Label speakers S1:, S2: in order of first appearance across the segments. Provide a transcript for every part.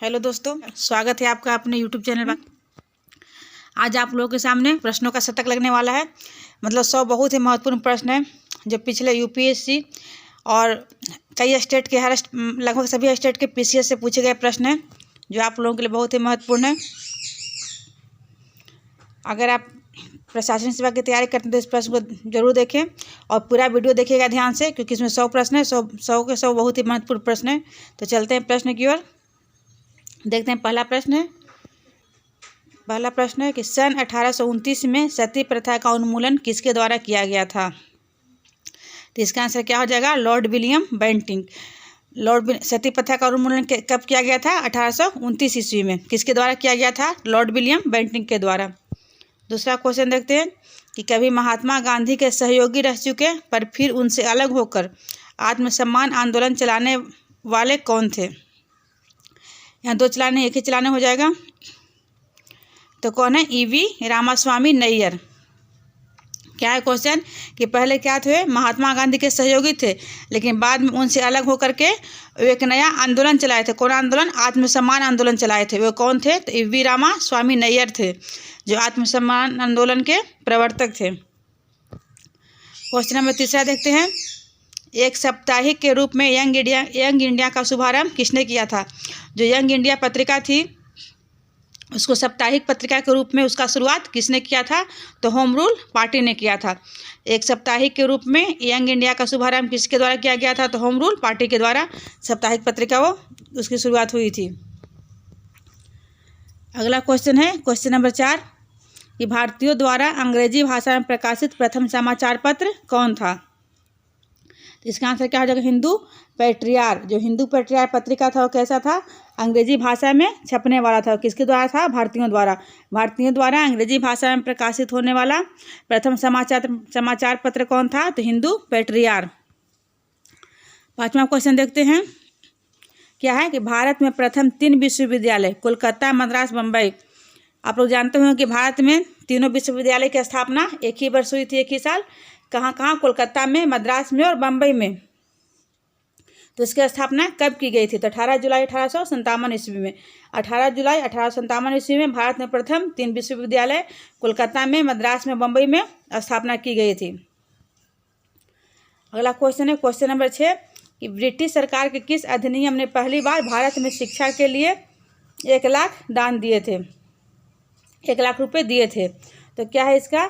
S1: Hello दोस्तों, स्वागत है आपका अपने यूट्यूब चैनल पर। आज आप लोगों के सामने प्रश्नों का शतक लगने वाला है। मतलब 100 बहुत ही महत्वपूर्ण प्रश्न है जो पिछले यूपीएससी और कई स्टेट के लगभग सभी स्टेट के पीसीएस से पूछे गए प्रश्न हैं जो आप लोगों के लिए बहुत ही महत्वपूर्ण है। अगर आप प्रशासनिक सेवा की तैयारी करते हैं तो इस प्रश्न को जरूर देखें और पूरा वीडियो देखिएगा ध्यान से, क्योंकि इसमें 100 प्रश्न है। 100 के 100 बहुत ही महत्वपूर्ण प्रश्न है। तो चलते हैं प्रश्न की ओर। देखते हैं पहला प्रश्न है कि सन 1829 में सती प्रथा का उन्मूलन किसके द्वारा किया गया था? तो इसका आंसर क्या हो जाएगा? Lord William Bentinck. सती प्रथा का उन्मूलन कब किया गया था? 1829 ईस्वी में। किसके द्वारा किया गया था? लॉर्ड विलियम बेंटिंक के द्वारा। दूसरा क्वेश्चन देखते हैं कि कभी महात्मा गांधी के सहयोगी रह चुके पर फिर उनसे अलग होकर आत्मसम्मान आंदोलन चलाने वाले कौन थे? यहाँ दो चलाने, एक ही चलाने हो जाएगा। तो कौन है? ईवी रामास्वामी नैयर। क्या है क्वेश्चन कि पहले क्या थे? महात्मा गांधी के सहयोगी थे, लेकिन बाद में उनसे अलग होकर के एक नया आंदोलन चलाए थे। कौन आंदोलन? आत्मसम्मान आंदोलन चलाए थे। वो कौन थे? तो ईवी रामास्वामी नैयर थे, जो आत्मसम्मान आंदोलन के प्रवर्तक थे। क्वेश्चन नंबर तीसरा देखते हैं। एक साप्ताहिक के रूप में यंग इंडिया का शुभारंभ किसने किया था? जो यंग इंडिया पत्रिका थी उसको साप्ताहिक पत्रिका के रूप में उसका शुरुआत किसने किया था? तो होम रूल पार्टी ने किया था। एक साप्ताहिक के रूप में यंग इंडिया का शुभारंभ किसके द्वारा किया गया था? तो होम रूल पार्टी के द्वारा साप्ताहिक पत्रिका उसकी शुरुआत हुई थी। अगला क्वेश्चन है क्वेश्चन नंबर 4 कि भारतीयों द्वारा अंग्रेजी भाषा में प्रकाशित प्रथम समाचार पत्र कौन था? इसका आंसर क्या हो जाएगा? हिंदू पैट्रियार। जो हिंदू पैट्रियार पत्रिका था वो कैसा था? अंग्रेजी भाषा में छपने वाला था। किसके द्वारा था? भारतीयों द्वारा अंग्रेजी भाषा में प्रकाशित होने वाला प्रथम समाचार पत्र कौन था? तो हिंदू पैट्रियार। पांचवा क्वेश्चन देखते हैं। क्या है कि भारत में प्रथम 3 विश्वविद्यालय कोलकाता, मद्रास, बम्बई। आप लोग जानते हो कि भारत में तीनों विश्वविद्यालय की स्थापना एक ही वर्ष हुई थी, एक ही साल। कहाँ? कोलकाता में, मद्रास में और बम्बई में। तो इसकी स्थापना कब की गई थी? तो 18 जुलाई 1857 ईस्वी में। 18 जुलाई 1857 ईस्वी में भारत में प्रथम 3 विश्वविद्यालय कोलकाता में, मद्रास में, बम्बई में स्थापना की गई थी। अगला क्वेश्चन है क्वेश्चन नंबर 6 कि ब्रिटिश सरकार के किस अधिनियम ने पहली बार भारत में शिक्षा के लिए 1 लाख दान दिए थे? 1 लाख रुपए दिए थे। तो क्या है इसका?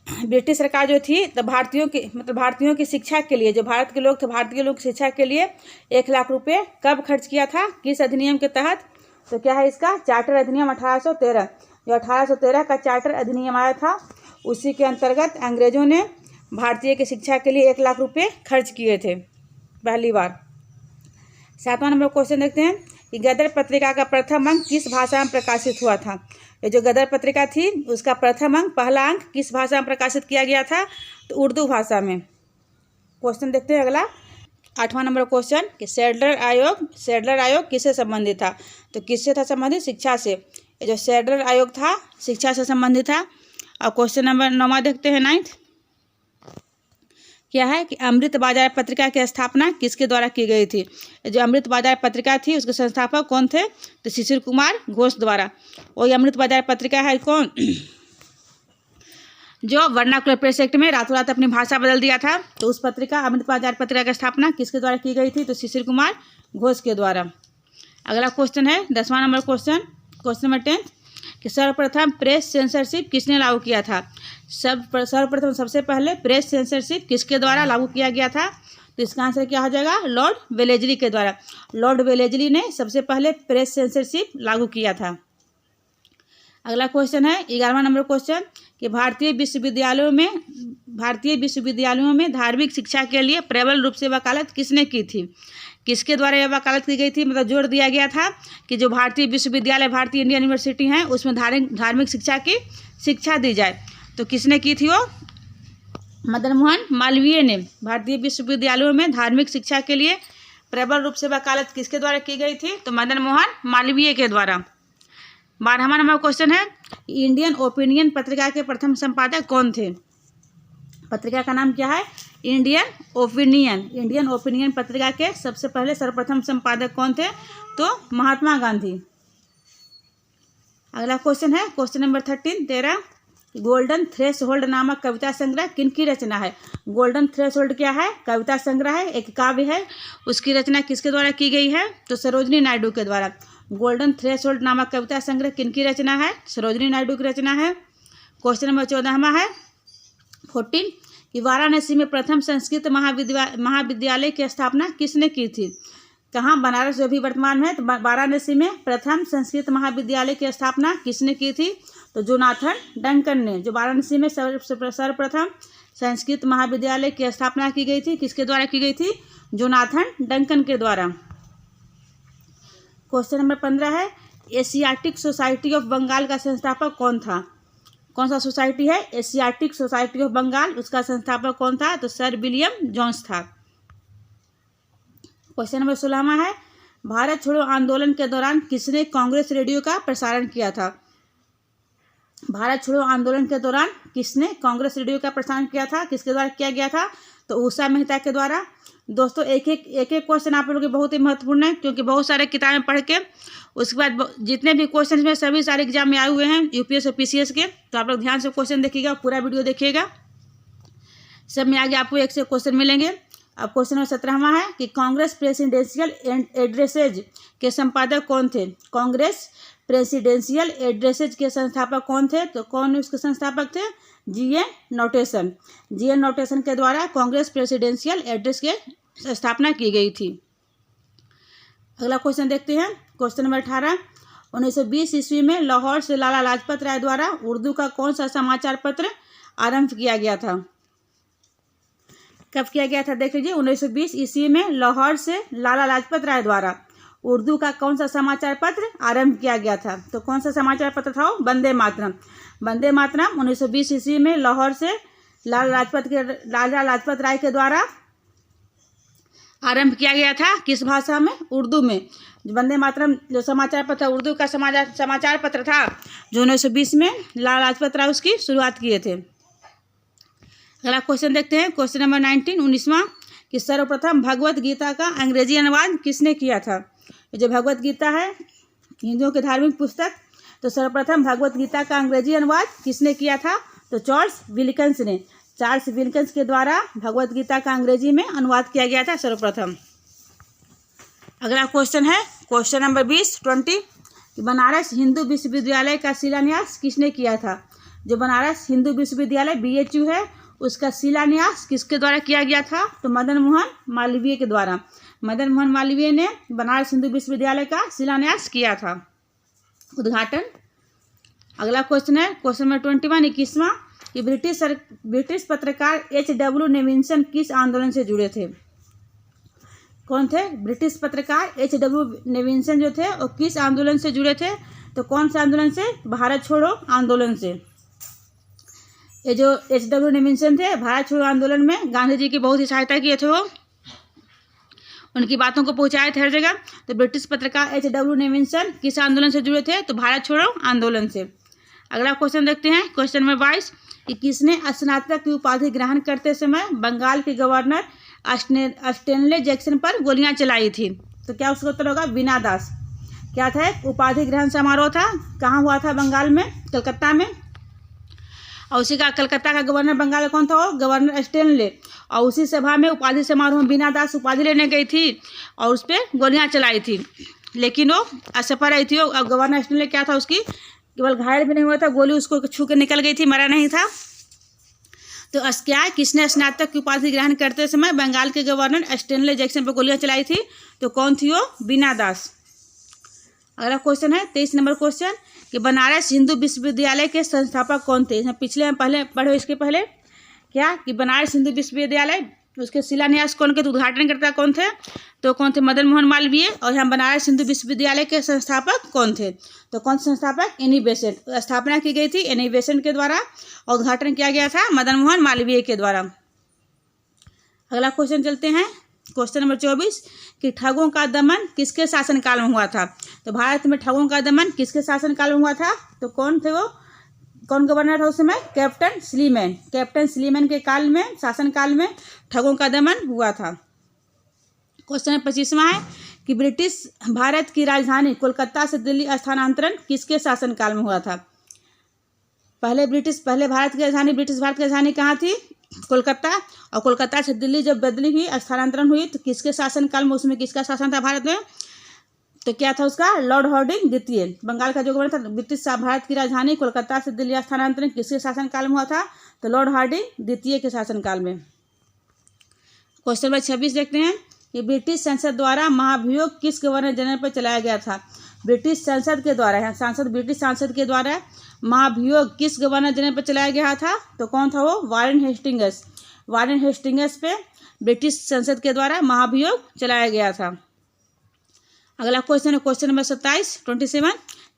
S1: ब्रिटिश सरकार जो थी तो भारतीयों की शिक्षा के लिए, जो भारत के लोग थे, भारतीय लोग शिक्षा के लिए 1 लाख रुपए कब खर्च किया था? किस अधिनियम के तहत? तो क्या है इसका? चार्टर अधिनियम 1813। जो 1813 का चार्टर अधिनियम आया था उसी के अंतर्गत अंग्रेजों ने भारतीय की शिक्षा के लिए 1 लाख रुपए खर्च किए थे पहली बार। 7वां नंबर क्वेश्चन देखते हैं कि गदर पत्रिका का प्रथम अंक किस भाषा में प्रकाशित हुआ था? ये जो गदर पत्रिका थी उसका प्रथम अंक, पहला अंक किस भाषा में प्रकाशित किया गया था? तो उर्दू भाषा में। क्वेश्चन देखते हैं अगला 8वां नंबर क्वेश्चन कि सैडलर आयोग किससे संबंधित था? तो किससे था संबंधित? शिक्षा से। ये जो सैडलर आयोग था शिक्षा से संबंधित था। और क्वेश्चन नंबर 9वां देखते हैं 9th। क्या है कि अमृत बाजार पत्रिका की स्थापना किसके द्वारा की गई थी? जो अमृत बाजार पत्रिका थी उसके संस्थापक कौन थे? तो शिशिर कुमार घोष द्वारा। वही अमृत बाजार पत्रिका है कौन? जो वर्नाकुलर प्रेस एक्ट में रातों रात अपनी भाषा बदल दिया था। तो उस पत्रिका अमृत बाजार पत्रिका की स्थापना किसके द्वारा की गई थी? तो शिशिर कुमार घोष के द्वारा। अगला क्वेश्चन है 10वां नंबर क्वेश्चन नंबर 10 कि सर्वप्रथम प्रेस सेंसरशिप किसने लागू किया था? सर्वप्रथम सबसे पहले प्रेस सेंसरशिप किसके द्वारा लागू किया गया था? तो इसका आंसर क्या हो जाएगा? लॉर्ड वेलेजली के द्वारा। लॉर्ड वेलेजली ने सबसे पहले प्रेस सेंसरशिप लागू किया था। अगला क्वेश्चन है 11वां नंबर क्वेश्चन कि भारतीय विश्वविद्यालयों में धार्मिक शिक्षा के लिए प्रबल रूप से वकालत किसने की थी? किसके द्वारा यह वकालत की गई थी? मतलब जोर दिया गया था कि जो भारतीय विश्वविद्यालय, भारतीय इंडियन यूनिवर्सिटी हैं उसमें धार्मिक शिक्षा की शिक्षा दी जाए। तो किसने की थी वो? मदन मोहन मालवीय ने भारतीय विश्वविद्यालयों में धार्मिक शिक्षा के लिए प्रबल रूप से वकालत किसके द्वारा की गई थी? तो मदन मोहन मालवीय के द्वारा। 12वां नंबर क्वेश्चन है इंडियन ओपिनियन पत्रिका के प्रथम संपादक कौन थे? पत्रिका का नाम क्या है? इंडियन ओपिनियन पत्रिका के सबसे पहले सर्वप्रथम संपादक कौन थे? तो महात्मा गांधी। अगला क्वेश्चन है क्वेश्चन नंबर 13 गोल्डन थ्रेशोल्ड नामक कविता संग्रह किनकी रचना है? गोल्डन थ्रेशोल्ड क्या है? कविता संग्रह है, एक काव्य है। उसकी रचना किसके द्वारा की गई है? तो सरोजिनी नायडू के द्वारा। गोल्डन थ्रेशोल्ड नामक कविता संग्रह किनकी रचना है? सरोजिनी नायडू की रचना है। क्वेश्चन नंबर 14 कि वाराणसी में प्रथम संस्कृत महाविद्यालय की स्थापना किसने की थी? कहाँ? बनारस जो भी वर्तमान में है, तो वाराणसी में प्रथम संस्कृत महाविद्यालय की स्थापना किसने की थी? तो जोनाथन डंकन ने। जो वाराणसी में सर्वप्रथम संस्कृत महाविद्यालय की स्थापना की गई थी, किसके द्वारा की गई थी? जोनाथन डंकन के द्वारा। क्वेश्चन नंबर 15 है एशियाटिक सोसाइटी ऑफ बंगाल का संस्थापक कौन था? कौन सा सोसाइटी है? Asiatic society of Bengal. उसका संस्थापक कौन था? तो सर विलियम जोन्स था। क्वेश्चन नंबर 16 है भारत छोड़ो आंदोलन के दौरान किसने कांग्रेस रेडियो का प्रसारण किया था? भारत छोड़ो आंदोलन के दौरान किसने कांग्रेस रेडियो का प्रसारण किया था? किसके द्वारा किया गया था? तो उषा मेहता के द्वारा। दोस्तों एक क्वेश्चन आप लोगों के बहुत ही महत्वपूर्ण है, क्योंकि बहुत सारे किताबें पढ़ के उसके बाद जितने भी क्वेश्चन में सभी सारे एग्जाम में आए हुए हैं यूपीएस और पीसीएस के, तो आप लोग ध्यान से क्वेश्चन देखिएगा, पूरा वीडियो देखिएगा, सब में आगे आपको एक से क्वेश्चन मिलेंगे। अब क्वेश्चन नंबर 17 है कि कांग्रेस प्रेसिडेंशियल एड्रेसेज के संपादक कौन थे? कांग्रेस प्रेसिडेंशियल एड्रेसेज के संस्थापक कौन थे? तो कौन उसके संस्थापक थे? जीएन नोटेशन के द्वारा कांग्रेस प्रेसिडेंशियल एड्रेस के स्थापना की गई थी। अगला क्वेश्चन देखते हैं क्वेश्चन नंबर 18 1920 ईस्वी में लाहौर से लाला लाजपत राय द्वारा उर्दू का कौन सा समाचार पत्र आरंभ किया गया था? कब किया गया था? देख लीजिए 1920 ईस्वी में लाहौर से लाला लाजपत राय द्वारा उर्दू का कौन सा समाचार पत्र आरंभ किया गया था? तो कौन सा समाचार पत्र था? वंदे मातरम। 1920 ईस्वी में लाहौर से लाला लाजपत राय के द्वारा आरंभ किया गया था। किस भाषा में? उर्दू में। वंदे मातरम जो समाचार पत्र उर्दू का समाचार पत्र था, जो 1920 में लाला लाजपत राय उसकी शुरुआत किए थे। अगला क्वेश्चन देखते हैं क्वेश्चन नंबर 19वां कि सर्वप्रथम भगवत गीता का अंग्रेजी अनुवाद किसने किया था? जो भगवत गीता है हिंदुओं की धार्मिक पुस्तक, तो सर्वप्रथम भगवत गीता का अंग्रेजी अनुवाद किसने किया था? तो चार्ल्स विल्किंस ने। चार्ल्स विल्किंस के द्वारा भगवत गीता का अंग्रेजी में अनुवाद किया गया था सर्वप्रथम। अगला क्वेश्चन है क्वेश्चन नंबर 20 कि बनारस हिंदू विश्वविद्यालय का शिलान्यास किसने किया था? जो बनारस हिंदू विश्वविद्यालय BHU है, उसका शिलान्यास किसके द्वारा किया गया था? तो मदन मोहन मालवीय के द्वारा। मदन मोहन मालवीय ने बनारस हिंदू विश्वविद्यालय का शिलान्यास किया था, उद्घाटन। अगला क्वेश्चन है क्वेश्चन नंबर 21 21वां कि ब्रिटिश पत्रकार H.W. नेविंसन किस आंदोलन से जुड़े थे? कौन थे? ब्रिटिश पत्रकार H.W. नेविंसन जो थे वो किस आंदोलन से जुड़े थे? तो कौन से आंदोलन से? भारत छोड़ो आंदोलन से। ये जो H.W. नेविंसन थे भारत छोड़ो आंदोलन में गांधी जी की बहुत ही सहायता किए थे, वो उनकी बातों को पहुंचाए थे हर जगह। तो ब्रिटिश पत्रकार H.W. नेविंसन किस आंदोलन से जुड़े थे? तो भारत छोड़ो आंदोलन से। अगला क्वेश्चन देखते हैं क्वेश्चन नंबर 22 कि किसने स्नातक की उपाधि ग्रहण करते समय बंगाल के गवर्नर स्टेनले जैक्सन पर गोलियां चलाई थी? तो क्या उसका उत्तर होगा? बीना दास। क्या था? उपाधि ग्रहण समारोह था। कहाँ हुआ था? बंगाल में, कलकत्ता में। और उसी का कलकत्ता का गवर्नर बंगाल का कौन था? वो गवर्नर स्टेनले। और उसी सभा में उपाधि समारोह में बीना दास उपाधि लेने गई थी और उस पर गोलियां चलाई थी, लेकिन वो असफल रही थी। और गवर्नर स्टेनले क्या था, उसकी केवल घायल भी नहीं हुआ था, गोली उसको छू के निकल गई थी, मरा नहीं था। तो क्या किसने स्नातक की उपाधि ग्रहण करते समय बंगाल के गवर्नर स्टेनले जैक्सन पर गोलियां चलाई थी? तो कौन थी वो? बीना दास। अगला क्वेश्चन है 23 नंबर क्वेश्चन कि बनारस हिंदू विश्वविद्यालय के संस्थापक कौन थे? पिछले पहले पढ़ो, इसके पहले क्या कि बनारस हिंदू विश्वविद्यालय उसके शिलान्यास कौन के? उद्घाटनकर्ता कौन थे? तो कौन थे? मदन मोहन मालवीय। और यहाँ बनारस हिंदू विश्वविद्यालय के संस्थापक कौन थे? तो कौन से संस्थापक? Annie Besant. स्थापना की गई थी एनी बेसेंट के द्वारा और उद्घाटन किया गया था मदन मोहन मालवीय के द्वारा। अगला क्वेश्चन चलते हैं क्वेश्चन नंबर 24 कि ठगों का दमन किसके शासनकाल में हुआ था? तो भारत में ठगों का दमन किसके शासनकाल में हुआ था? तो कौन थे वो? कौन गवर्नर था उस समय? Captain Sleeman. कैप्टन स्लीमैन के काल में, शासनकाल में ठगों का दमन हुआ था। क्वेश्चन नंबर 25वां है कि ब्रिटिश भारत की राजधानी कोलकाता से दिल्ली स्थानांतरण किसके शासनकाल में हुआ था? पहले भारत की राजधानी, ब्रिटिश भारत की राजधानी कहाँ थी? कोलकाता। और कोलकाता से दिल्ली जब बदली हुई, स्थानांतरण हुई, तो किसके शासनकाल में, उसमें किसका शासन था भारत में? तो क्या था उसका? लॉर्ड हार्डिंग द्वितीय। बंगाल का जो गवर्नर था, ब्रिटिश भारत की राजधानी कोलकाता से दिल्ली स्थानांतरण किसके शासनकाल में हुआ था? तो लॉर्ड हार्डिंग द्वितीय के शासनकाल में। क्वेश्चन नंबर 26 देखते हैं कि ब्रिटिश संसद द्वारा महाभियोग किस गवर्नर जनरल पर चलाया गया था? ब्रिटिश संसद के द्वारा, ब्रिटिश सांसद के द्वारा महाभियोग किस गवर्नर जनरल पर चलाया गया था? तो कौन था वो? Warren Hastings. वारेन हेस्टिंग्स पे ब्रिटिश संसद के द्वारा महाभियोग चलाया गया था। अगला क्वेश्चन है क्वेश्चन नंबर 27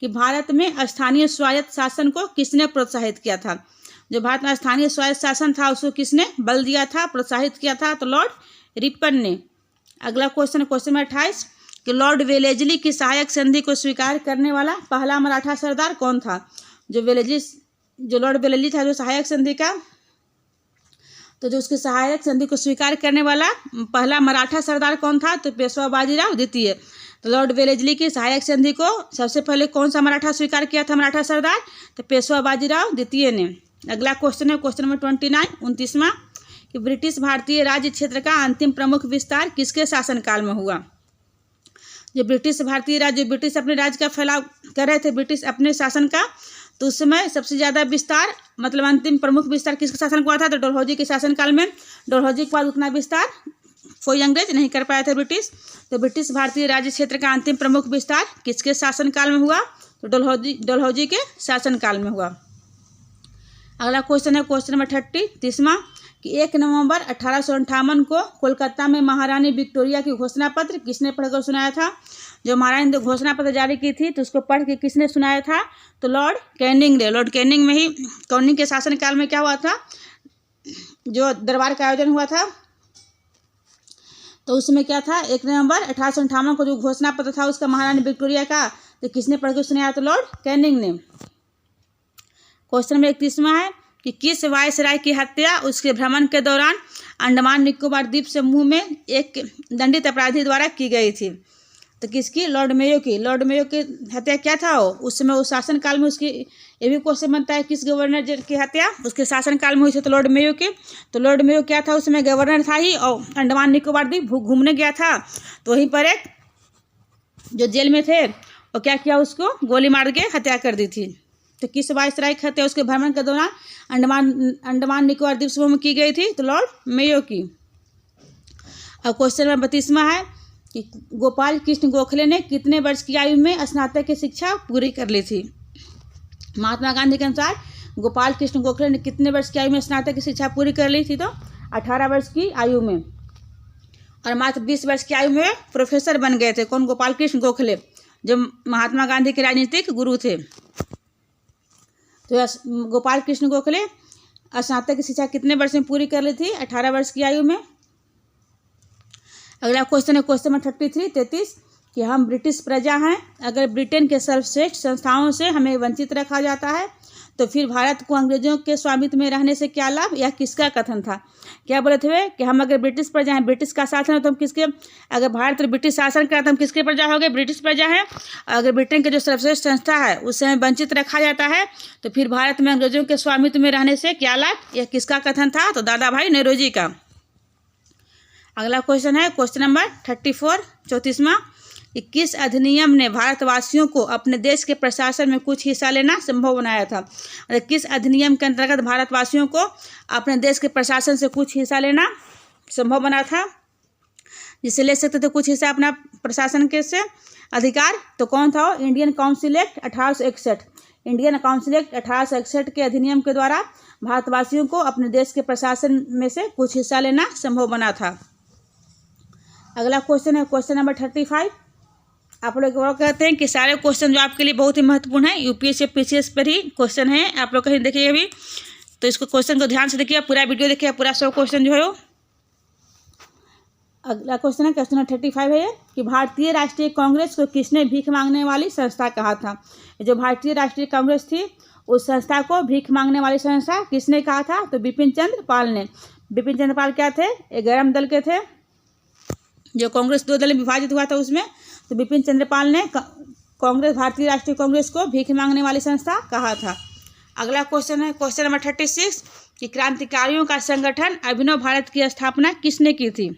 S1: कि भारत में स्थानीय स्वायत्त शासन को किसने प्रोत्साहित किया था? जो भारत में स्थानीय स्वायत्त शासन था उसको किसने बल दिया था, प्रोत्साहित किया था? तो लॉर्ड रिपन ने। अगला क्वेश्चन है क्वेश्चन नंबर 28 कि लॉर्ड वेलेजली की सहायक संधि को स्वीकार करने वाला पहला मराठा सरदार कौन था? जो लॉर्ड वेलेजली था, जो सहायक संधि का, तो जो उसकी सहायक संधि को स्वीकार करने वाला पहला मराठा सरदार कौन था? तो पेशवा बाजीराव द्वितीय। तो लॉर्ड वेलेजली की सहायक संधि को सबसे पहले कौन सा मराठा स्वीकार किया था, मराठा सरदार? तो पेशवा बाजीराव द्वितीय ने। अगला क्वेश्चन है क्वेश्चन नंबर 29 कि ब्रिटिश भारतीय राज्य क्षेत्र का अंतिम प्रमुख विस्तार किसके शासनकाल में हुआ? जो ब्रिटिश भारतीय राज्य, ब्रिटिश अपने राज्य का फैलाव कर रहे थे, ब्रिटिश अपने शासन का, तो उस समय सबसे ज़्यादा विस्तार, मतलब अंतिम प्रमुख विस्तार किसके शासन को हुआ था? तो डलहौजी के शासनकाल में। डलहौजी के बाद उतना विस्तार कोई अंग्रेज नहीं कर पाया था ब्रिटिश। तो ब्रिटिश भारतीय राज्य क्षेत्र का अंतिम प्रमुख विस्तार किसके शासनकाल में हुआ? तो डलहौजी के शासनकाल में हुआ। अगला क्वेश्चन है क्वेश्चन नंबर 30 कि 1 नवंबर 1858 को कोलकाता में महारानी विक्टोरिया की घोषणा पत्र किसने पढ़कर सुनाया था? जो महारानी ने घोषणा पत्र जारी की थी तो उसको पढ़ के किसने सुनाया था? तो लॉर्ड कैनिंग ने। लॉर्ड कैनिंग में ही, कैनिंग के शासनकाल में क्या हुआ था? जो दरबार का आयोजन हुआ था, तो उसमें क्या था? 1 नवंबर 1858 को जो घोषणा पत्र था उसका महारानी विक्टोरिया का, तो किसने पढ़ के सुनाया? तो लॉर्ड कैनिंग ने। क्वेश्चन नंबर 31 है कि किस वायसराय की हत्या उसके भ्रमण के दौरान अंडमान निकोबार द्वीप समूह में एक दंडित अपराधी द्वारा की गई थी? तो किसकी? लॉर्ड मेयो की। लॉर्ड मेयो की हत्या क्या था वो? उस समय उस शासनकाल में उसकी, ये भी क्वेश्चन बनता है, किस गवर्नर की हत्या उसके शासनकाल में हुई थी? तो लॉर्ड मेयो की। तो लॉर्ड मेयो क्या था? उस समय गवर्नर था ही, और अंडमान निकोबार द्वीप घूमने गया था, तो वहीं पर एक जो जेल में थे और क्या किया, उसको गोली मार के हत्या कर दी थी। तो किस वायसराय की हत्या उसके भ्रमण के दौरान अंडमान निकोबार द्वीप समूह में की गई थी? तो लॉर्ड मेयो की। और क्वेश्चन नंबर 32 है कि गोपाल कृष्ण गोखले ने कितने वर्ष की आयु में स्नातक की शिक्षा पूरी कर ली थी? महात्मा गांधी के अनुसार गोपाल कृष्ण गोखले ने कितने वर्ष की आयु में स्नातक की शिक्षा पूरी कर ली थी? तो 18 वर्ष की आयु में। और मात्र 20 वर्ष की आयु में प्रोफेसर बन गए थे। कौन? गोपाल कृष्ण गोखले, जो महात्मा गांधी के राजनीतिक गुरु थे। तो गोपाल कृष्ण गोखले स्नातक की शिक्षा कितने वर्ष में पूरी कर ली थी? 18 वर्ष की आयु में। अगला क्वेश्चन है क्वेश्चन नंबर 33 कि हम ब्रिटिश प्रजा हैं, अगर ब्रिटेन के सर्वश्रेष्ठ संस्थाओं से हमें वंचित रखा जाता है तो फिर भारत को अंग्रेजों के स्वामित्व में रहने से क्या लाभ? यह किसका कथन था? क्या बोले थे कि हम अगर ब्रिटिश प्रजा हैं, ब्रिटिश का शासन है तो हम किसके, अगर भारत ब्रिटिश शासन करा तो हम किसके प्रजा हो गए? ब्रिटिश प्रजा है। अगर ब्रिटेन के जो सर्वश्रेष्ठ संस्था है उससे हमें वंचित रखा जाता है तो फिर भारत में अंग्रेजों के स्वामित्व में रहने से क्या लाभ? यह किसका कथन था? तो दादा भाई नेहरूजी का। अगला क्वेश्चन है क्वेश्चन नंबर 34 कि किस अधिनियम ने भारतवासियों को अपने देश के प्रशासन में कुछ हिस्सा लेना संभव बनाया था? मतलब किस अधिनियम के अंतर्गत भारतवासियों को अपने देश के प्रशासन से कुछ हिस्सा लेना संभव बना था, जिससे ले सकते थे कुछ हिस्सा अपना प्रशासन के से अधिकार? तो कौन था? Indian council act 1861। Indian council act 1861 के अधिनियम के द्वारा भारतवासियों को अपने देश के प्रशासन में से कुछ हिस्सा लेना संभव बना था। अगला क्वेश्चन है क्वेश्चन नंबर 35। आप लोग कहते हैं कि सारे क्वेश्चन जो आपके लिए बहुत ही महत्वपूर्ण है, यूपीएससी पीसीएस पर ही क्वेश्चन है, आप लोग कहीं देखिए अभी, तो इसको क्वेश्चन को ध्यान से देखिए, पूरा वीडियो देखिए, पूरा 100 क्वेश्चन जो है वो। अगला क्वेश्चन है क्वेश्चन नंबर 35 है कि भारतीय राष्ट्रीय कांग्रेस को किसने भीख मांगने वाली संस्था कहा था? जो भारतीय राष्ट्रीय कांग्रेस थी उस संस्था को भीख मांगने वाली संस्था किसने कहा था? तो बिपिन चंद्र पाल ने। बिपिन चंद्र पाल क्या थे? एक गरम दल के थे, जो कांग्रेस 2 दल में विभाजित हुआ था उसमें। तो बिपिन चंद्र पाल ने कांग्रेस, भारतीय राष्ट्रीय कांग्रेस को भीख मांगने वाली संस्था कहा था। अगला क्वेश्चन है क्वेश्चन नंबर 36 कि क्रांतिकारियों का संगठन अभिनव भारत की स्थापना किसने की थी?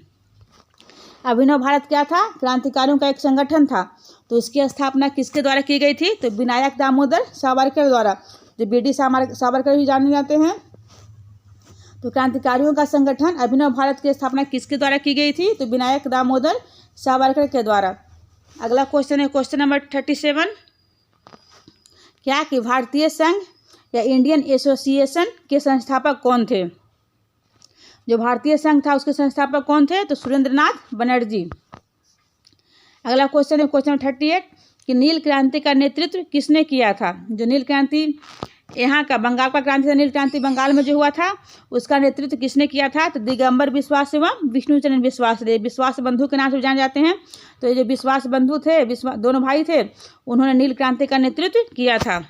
S1: अभिनव भारत क्या था? क्रांतिकारियों का एक संगठन था। तो इसकी स्थापना किसके द्वारा की गई थी? तो विनायक दामोदर सावरकर द्वारा, जो बीडी सावरकर भी जाने जाते हैं। तो क्रांतिकारियों का संगठन अभिनव भारत की स्थापना किसके द्वारा की गई थी? तो विनायक दामोदर सावरकर के द्वारा। अगला क्वेश्चन है क्वेश्चन नंबर 37 क्या कि भारतीय संघ या इंडियन एसोसिएशन के संस्थापक कौन थे? जो भारतीय संघ था उसके संस्थापक कौन थे? तो सुरेंद्रनाथ बनर्जी। अगला क्वेश्चन है क्वेश्चन 38 कि नील क्रांति का नेतृत्व किसने किया था? जो नील क्रांति यहाँ का बंगाल का क्रांति था, नील क्रांति बंगाल में जो हुआ था उसका नेतृत्व किसने किया था? तो दिगंबर बिश्वास एवं विष्णुचरण विश्वास, विश्वास बंधु के नाम से जाने जाते हैं। तो ये जो विश्वास बंधु थे, दोनों भाई थे, उन्होंने नील क्रांति का नेतृत्व किया था।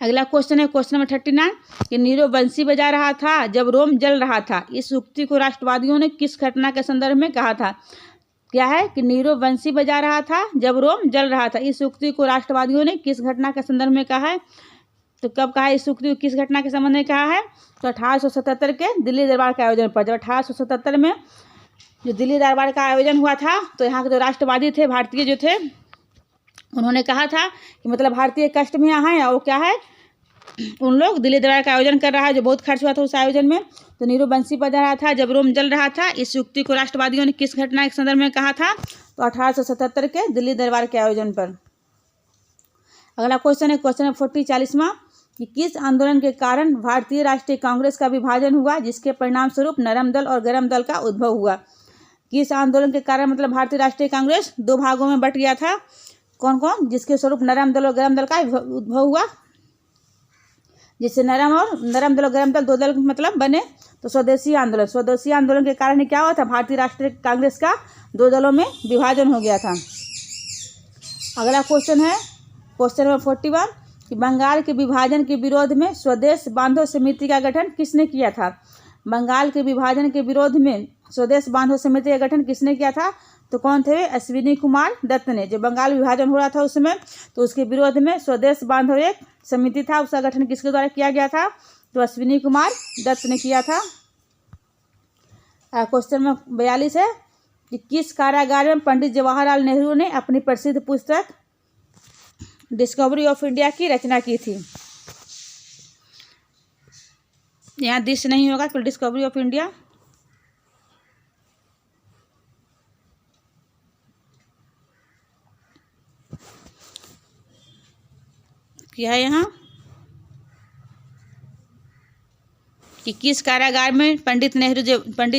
S1: अगला क्वेश्चन है क्वेश्चन नंबर 39 कि नीरो बंसी बजा रहा था जब रोम जल रहा था, इस उक्ति को राष्ट्रवादियों ने किस घटना के संदर्भ में कहा था? क्या है कि नीरो बंसी बजा रहा था जब रोम जल रहा था, इस उक्ति को राष्ट्रवादियों ने किस घटना के संदर्भ में कहा है? तो कब कहा है? इस उक्ति को किस घटना के संबंध में कहा है? तो 1877 के दिल्ली दरबार के आयोजन पर। जब 1877 में जो दिल्ली दरबार का आयोजन हुआ था तो यहाँ के जो राष्ट्रवादी थे, भारतीय जो थे, उन्होंने कहा था कि मतलब भारतीय कष्ट में यहाँ है और क्या है, उन लोग दिल्ली दरबार का आयोजन कर रहा है, जो बहुत खर्च हुआ था उस आयोजन में। तो नीरो बंसी बजा रहा था जब रोम जल रहा था, इस उक्ति को राष्ट्रवादियों ने किस घटना के संदर्भ में कहा था? तो 1877 के दिल्ली दरबार के आयोजन पर। अगला क्वेश्चन है क्वेश्चन 40 कि किस आंदोलन के कारण भारतीय राष्ट्रीय कांग्रेस का विभाजन हुआ, जिसके परिणाम स्वरूप नरम दल और गरम दल का उद्भव हुआ? किस आंदोलन के कारण मतलब भारतीय राष्ट्रीय कांग्रेस 2 भागों में बट गया था? कौन कौन? जिसके स्वरूप नरम दल और गरम दल का उद्भव हुआ, जिससे नरम दल और गरम दल 2 दल मतलब बने। तो स्वदेशी आंदोलन के कारण क्या हुआ था? भारतीय राष्ट्रीय कांग्रेस का 2 दलों में विभाजन हो गया था। अगला क्वेश्चन है क्वेश्चन नंबर 41 कि बंगाल के विभाजन के विरोध में स्वदेश बांधो समिति का गठन किसने किया था? बंगाल के विभाजन के विरोध में स्वदेश बांधो समिति का गठन किसने किया था? तो कौन थे? अश्विनी कुमार दत्त ने। जो बंगाल विभाजन हो रहा था उस समय, तो उसके विरोध में स्वदेश बांधो एक समिति था, उसका गठन किसके द्वारा किया गया था? तो अश्विनी कुमार दत्त ने किया था। क्वेश्चन नंबर 42 है कि किस कारागार में पंडित जवाहरलाल नेहरू ने अपनी प्रसिद्ध पुस्तक डिस्कवरी ऑफ इंडिया की रचना की थी? यहाँ दिस नहीं होगा, तो डिस्कवरी ऑफ इंडिया। क्या है यहाँ कि किस कारागार में पंडित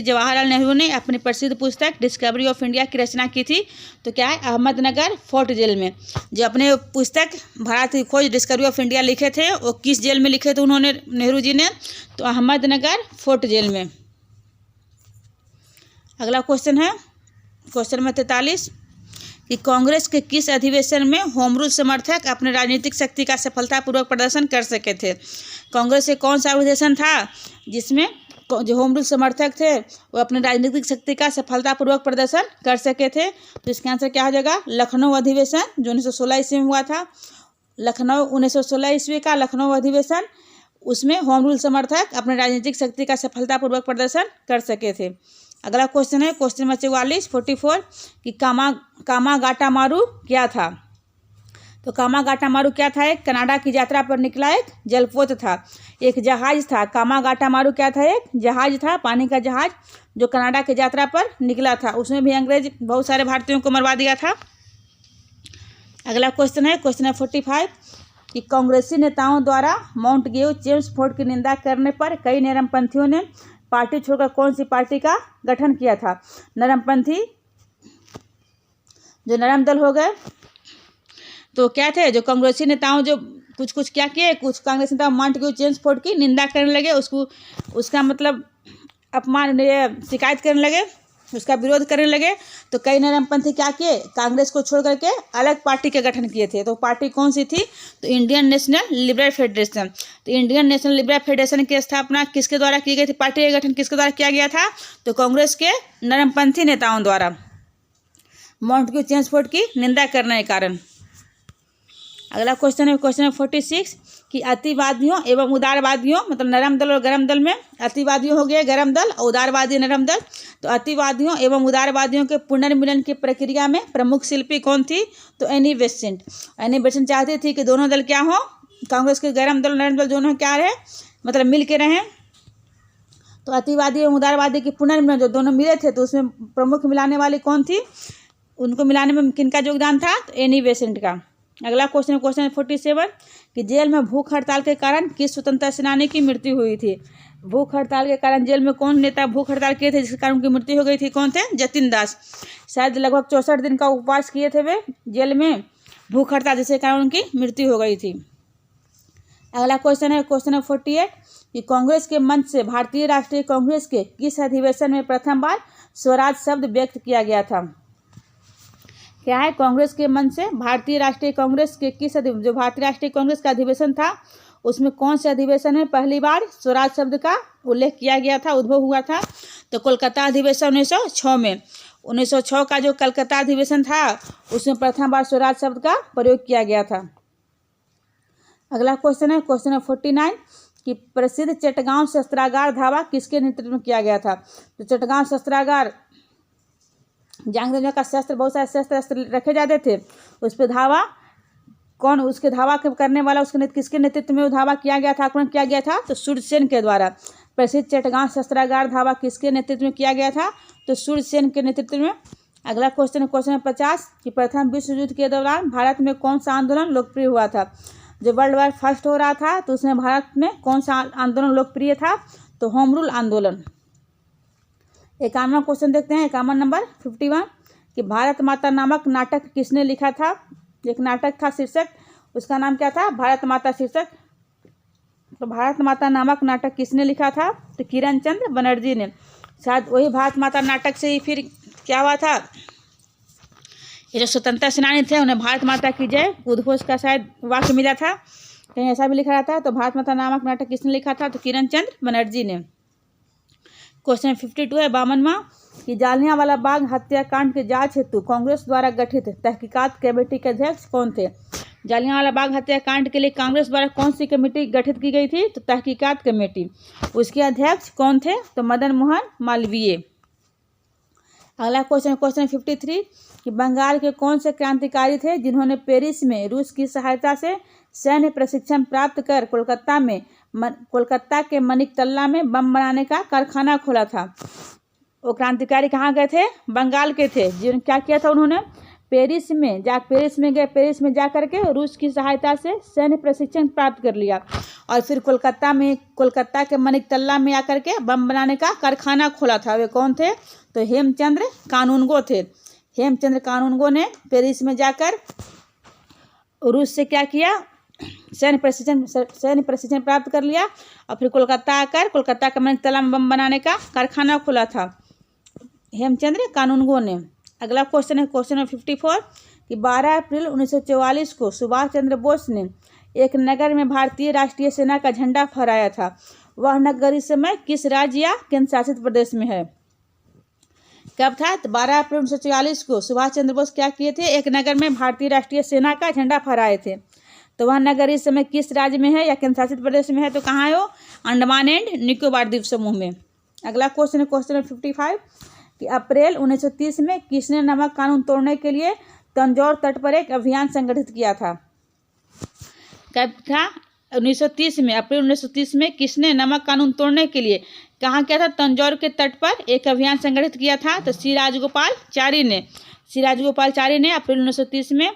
S1: जवाहरलाल नेहरू ने अपनी प्रसिद्ध पुस्तक डिस्कवरी ऑफ इंडिया की रचना की थी? तो क्या है? अहमदनगर फोर्ट जेल में। जो अपने पुस्तक भारत की खोज डिस्कवरी ऑफ इंडिया लिखे थे वो किस जेल में लिखे थे उन्होंने, नेहरू जी ने? तो अहमदनगर फोर्ट जेल में। अगला क्वेश्चन है क्वेश्चन नंबर 43 कि कांग्रेस के किस अधिवेशन में होम रूल समर्थक अपने राजनीतिक शक्ति का सफलतापूर्वक प्रदर्शन कर सके थे? कांग्रेस से कौन सा अधिवेशन था जिसमें जो होम रूल समर्थक थे वो अपने राजनीतिक शक्ति का सफलतापूर्वक प्रदर्शन कर सके थे? तो इसका आंसर क्या हो जाएगा? लखनऊ अधिवेशन, जो 1916 ईस्वी में हुआ था। लखनऊ 1916 ईस्वी का लखनऊ अधिवेशन, उसमें होम रूल समर्थक अपने राजनीतिक शक्ति का सफलतापूर्वक प्रदर्शन कर सके थे। अगला क्वेश्चन है क्वेश्चन नंबर 44 कि कामागाटामारू क्या था? तो कामागाटामारू क्या था? एक कनाडा की यात्रा पर निकला एक जलपोत था, एक जहाज था। कामागाटामारू क्या था? एक जहाज था, पानी का जहाज, जो कनाडा की यात्रा पर निकला था। उसमें भी अंग्रेज बहुत सारे भारतीयों को मरवा दिया था। अगला क्वेश्चन है क्वेश्चन नंबर 45 कि कांग्रेसी नेताओं द्वारा माउंट गेव चेम्सफोर्ड की निंदा करने पर कई नरमपंथियों ने पार्टी छोड़कर कौन सी पार्टी का गठन किया था? नरमपंथी जो नरम दल हो गए, तो क्या थे? जो कांग्रेसी नेताओं जो कुछ क्या किए, कुछ कांग्रेस नेता माउंट गेव चेम्सफोर्ड की निंदा करने लगे, उसका मतलब अपमान, शिकायत करने लगे उसका विरोध करने लगे तो कई नरमपंथी क्या किए, कांग्रेस को छोड़ करके अलग पार्टी के गठन किए थे। तो पार्टी कौन सी थी, तो इंडियन नेशनल लिबरल फेडरेशन। तो इंडियन नेशनल लिबरल फेडरेशन की स्थापना किसके द्वारा की गई थी, पार्टी का गठन किसके द्वारा किया गया था, तो कांग्रेस के नरमपंथी नेताओं द्वारा मॉन्टेग्यू चेम्सफोर्ड की निंदा करने के कारण। अगला क्वेश्चन है क्वेश्चन 46 कि अतिवादियों एवं उदारवादियों, मतलब नरम दल और गरम दल में अतिवादियों हो गए गरम दल और उदारवादी नरम दल। तो अतिवादियों एवं उदारवादियों के पुनर्मिलन की प्रक्रिया में प्रमुख शिल्पी कौन थी, तो एनी बेसेंट। एनी बेसेंट चाहती थी कि दोनों दल क्या हो, कांग्रेस के गरम दल नरम दल दोनों क्या रहे, मतलब मिल के रहें। तो अतिवादी एवं उदारवादी की पुनर्मिलन जो दोनों मिले थे, तो उसमें प्रमुख मिलाने वाली कौन थी, उनको मिलाने में किनका योगदान था, तो एनी बेसेंट का। अगला क्वेश्चन 47 कि जेल में भूख हड़ताल के कारण किस स्वतंत्रता सेनानी की मृत्यु हुई थी। भूख हड़ताल के कारण जेल में कौन नेता भूख हड़ताल किए थे जिसके कारण उनकी मृत्यु हो गई थी, कौन थे, जतिन दास। शायद लगभग 64 दिन का उपवास किए थे वे जेल में भूख हड़ताल, जिसके कारण उनकी मृत्यु हो गई थी। अगला क्वेश्चन है क्वेश्चन 48 कि कांग्रेस के मंच से भारतीय राष्ट्रीय कांग्रेस के किस अधिवेशन में प्रथम बार स्वराज शब्द व्यक्त किया गया था। क्या है, कांग्रेस के मंच से भारतीय राष्ट्रीय कांग्रेस के जो भारतीय राष्ट्रीय कांग्रेस का अधिवेशन था, उसमें कौन से अधिवेशन में पहली बार स्वराज शब्द का उल्लेख किया गया था, उद्भव हुआ था, तो कोलकाता अधिवेशन 1906 में। 1906 का जो कलकत्ता अधिवेशन था उसमें प्रथम बार स्वराज शब्द का प्रयोग किया गया था। अगला क्वेश्चन है क्वेश्चन 49 कि प्रसिद्ध चटगांव शस्त्रागार धावा किसके नेतृत्व में किया गया था। तो चटगांव शस्त्रागार जंग का शस्त्र, बहुत सारे शस्त्र रखे जाते थे, उस पर धावा कौन, उसके धावा करने वाला उसके किसके नेतृत्व में वो धावा किया गया था, आक्रमण किया गया था, तो सूर्यसेन के द्वारा। प्रसिद्ध चटगांव शस्त्रागार धावा किसके नेतृत्व में किया गया था, तो सूर्यसेन के नेतृत्व में। अगला क्वेश्चन है क्वेश्चन 50 कि प्रथम विश्व युद्ध के दौरान भारत में कौन सा आंदोलन लोकप्रिय हुआ था। जब वर्ल्ड वॉर फर्स्ट हो रहा था तो उसमें भारत में कौन सा आंदोलन लोकप्रिय था, तो होम रूल आंदोलन। 51वां क्वेश्चन देखते हैं 51 नंबर 51 कि भारत माता नामक नाटक किसने लिखा था। एक नाटक था, शीर्षक उसका नाम क्या था, भारत माता शीर्षक। तो भारत माता नामक नाटक किसने लिखा था, तो किरण चंद्र बनर्जी ने। शायद वही भारत माता नाटक से ही फिर क्या हुआ था, ये जो स्वतंत्रता सेनानी थे उन्हें भारत माता की जय उद्घोष का शायद वाक्य मिला था, कहीं ऐसा भी लिखा रहता है। तो भारत माता नामक नाटक किसने लिखा था, तो किरण चंद्र बनर्जी ने। क्वेश्चन 52 है 52वां कि जालियांवाला बाग हत्याकांड के जांच हेतु कांग्रेस द्वारा गठित तहकीकात कमेटी के अध्यक्ष कौन थे। जालियांवाला बाग हत्याकांड के लिए कांग्रेस द्वारा कौन सी कमेटी गठित की गई थी, तो तहकीकात कमेटी। उसके अध्यक्ष कौन थे, तो मदन मोहन मालवीय। अगला क्वेश्चन 53 कि बंगाल के कौन से क्रांतिकारी थे जिन्होंने पेरिस में रूस की सहायता से सैन्य प्रशिक्षण प्राप्त कर कोलकाता के मनिकतल्ला में बम बनाने का कारखाना खोला था। वो क्रांतिकारी कहाँ गए थे, बंगाल के थे, जिन्होंने क्या किया था, उन्होंने पेरिस में गए, पेरिस में जा करके रूस की सहायता से सैन्य प्रशिक्षण प्राप्त कर लिया और फिर कोलकाता के मनिकतल्ला में आकर के बम बनाने का कारखाना खोला था। वे कौन थे, तो हेमचंद्र कानूनगो थे। हेमचंद्र कानूनगो ने पेरिस में जाकर रूस से क्या किया, सैन्य प्रशिक्षण प्राप्त कर लिया और फिर कोलकाता आकर कोलकाता के मनिकतल्ला में बम बनाने का कारखाना खोला था हेमचंद्र कानूनगो ने। अगला क्वेश्चन है क्वेश्चन 54 कि 12 अप्रैल 1944 को सुभाष चंद्र बोस ने एक नगर में भारतीय राष्ट्रीय सेना का झंडा फहराया था। वह नगर इस समय किस राज्य या केंद्र शासित प्रदेश में है। कब था, तो 12 अप्रैल 1944 को सुभाष चंद्र बोस क्या किए थे, एक नगर में भारतीय राष्ट्रीय सेना का झंडा फहराए थे। तो वह नगर इस समय किस राज्य में है या केंद्र शासित प्रदेश में है, तो कहाँ है वो, अंडमान एंड निकोबार द्वीप समूह में। अगला क्वेश्चन है क्वेश्चन 55 कि अप्रैल 1930 में किसने नमक कानून तोड़ने के लिए तंजौर तट पर एक अभियान संगठित किया था। कब था, 1930 में, अप्रैल 1930 में किसने नमक कानून तोड़ने के लिए कहाँ किया था, तंजौर के तट पर एक अभियान संगठित किया था। तो श्री राजगोपालचारी ने अप्रैल 1930 में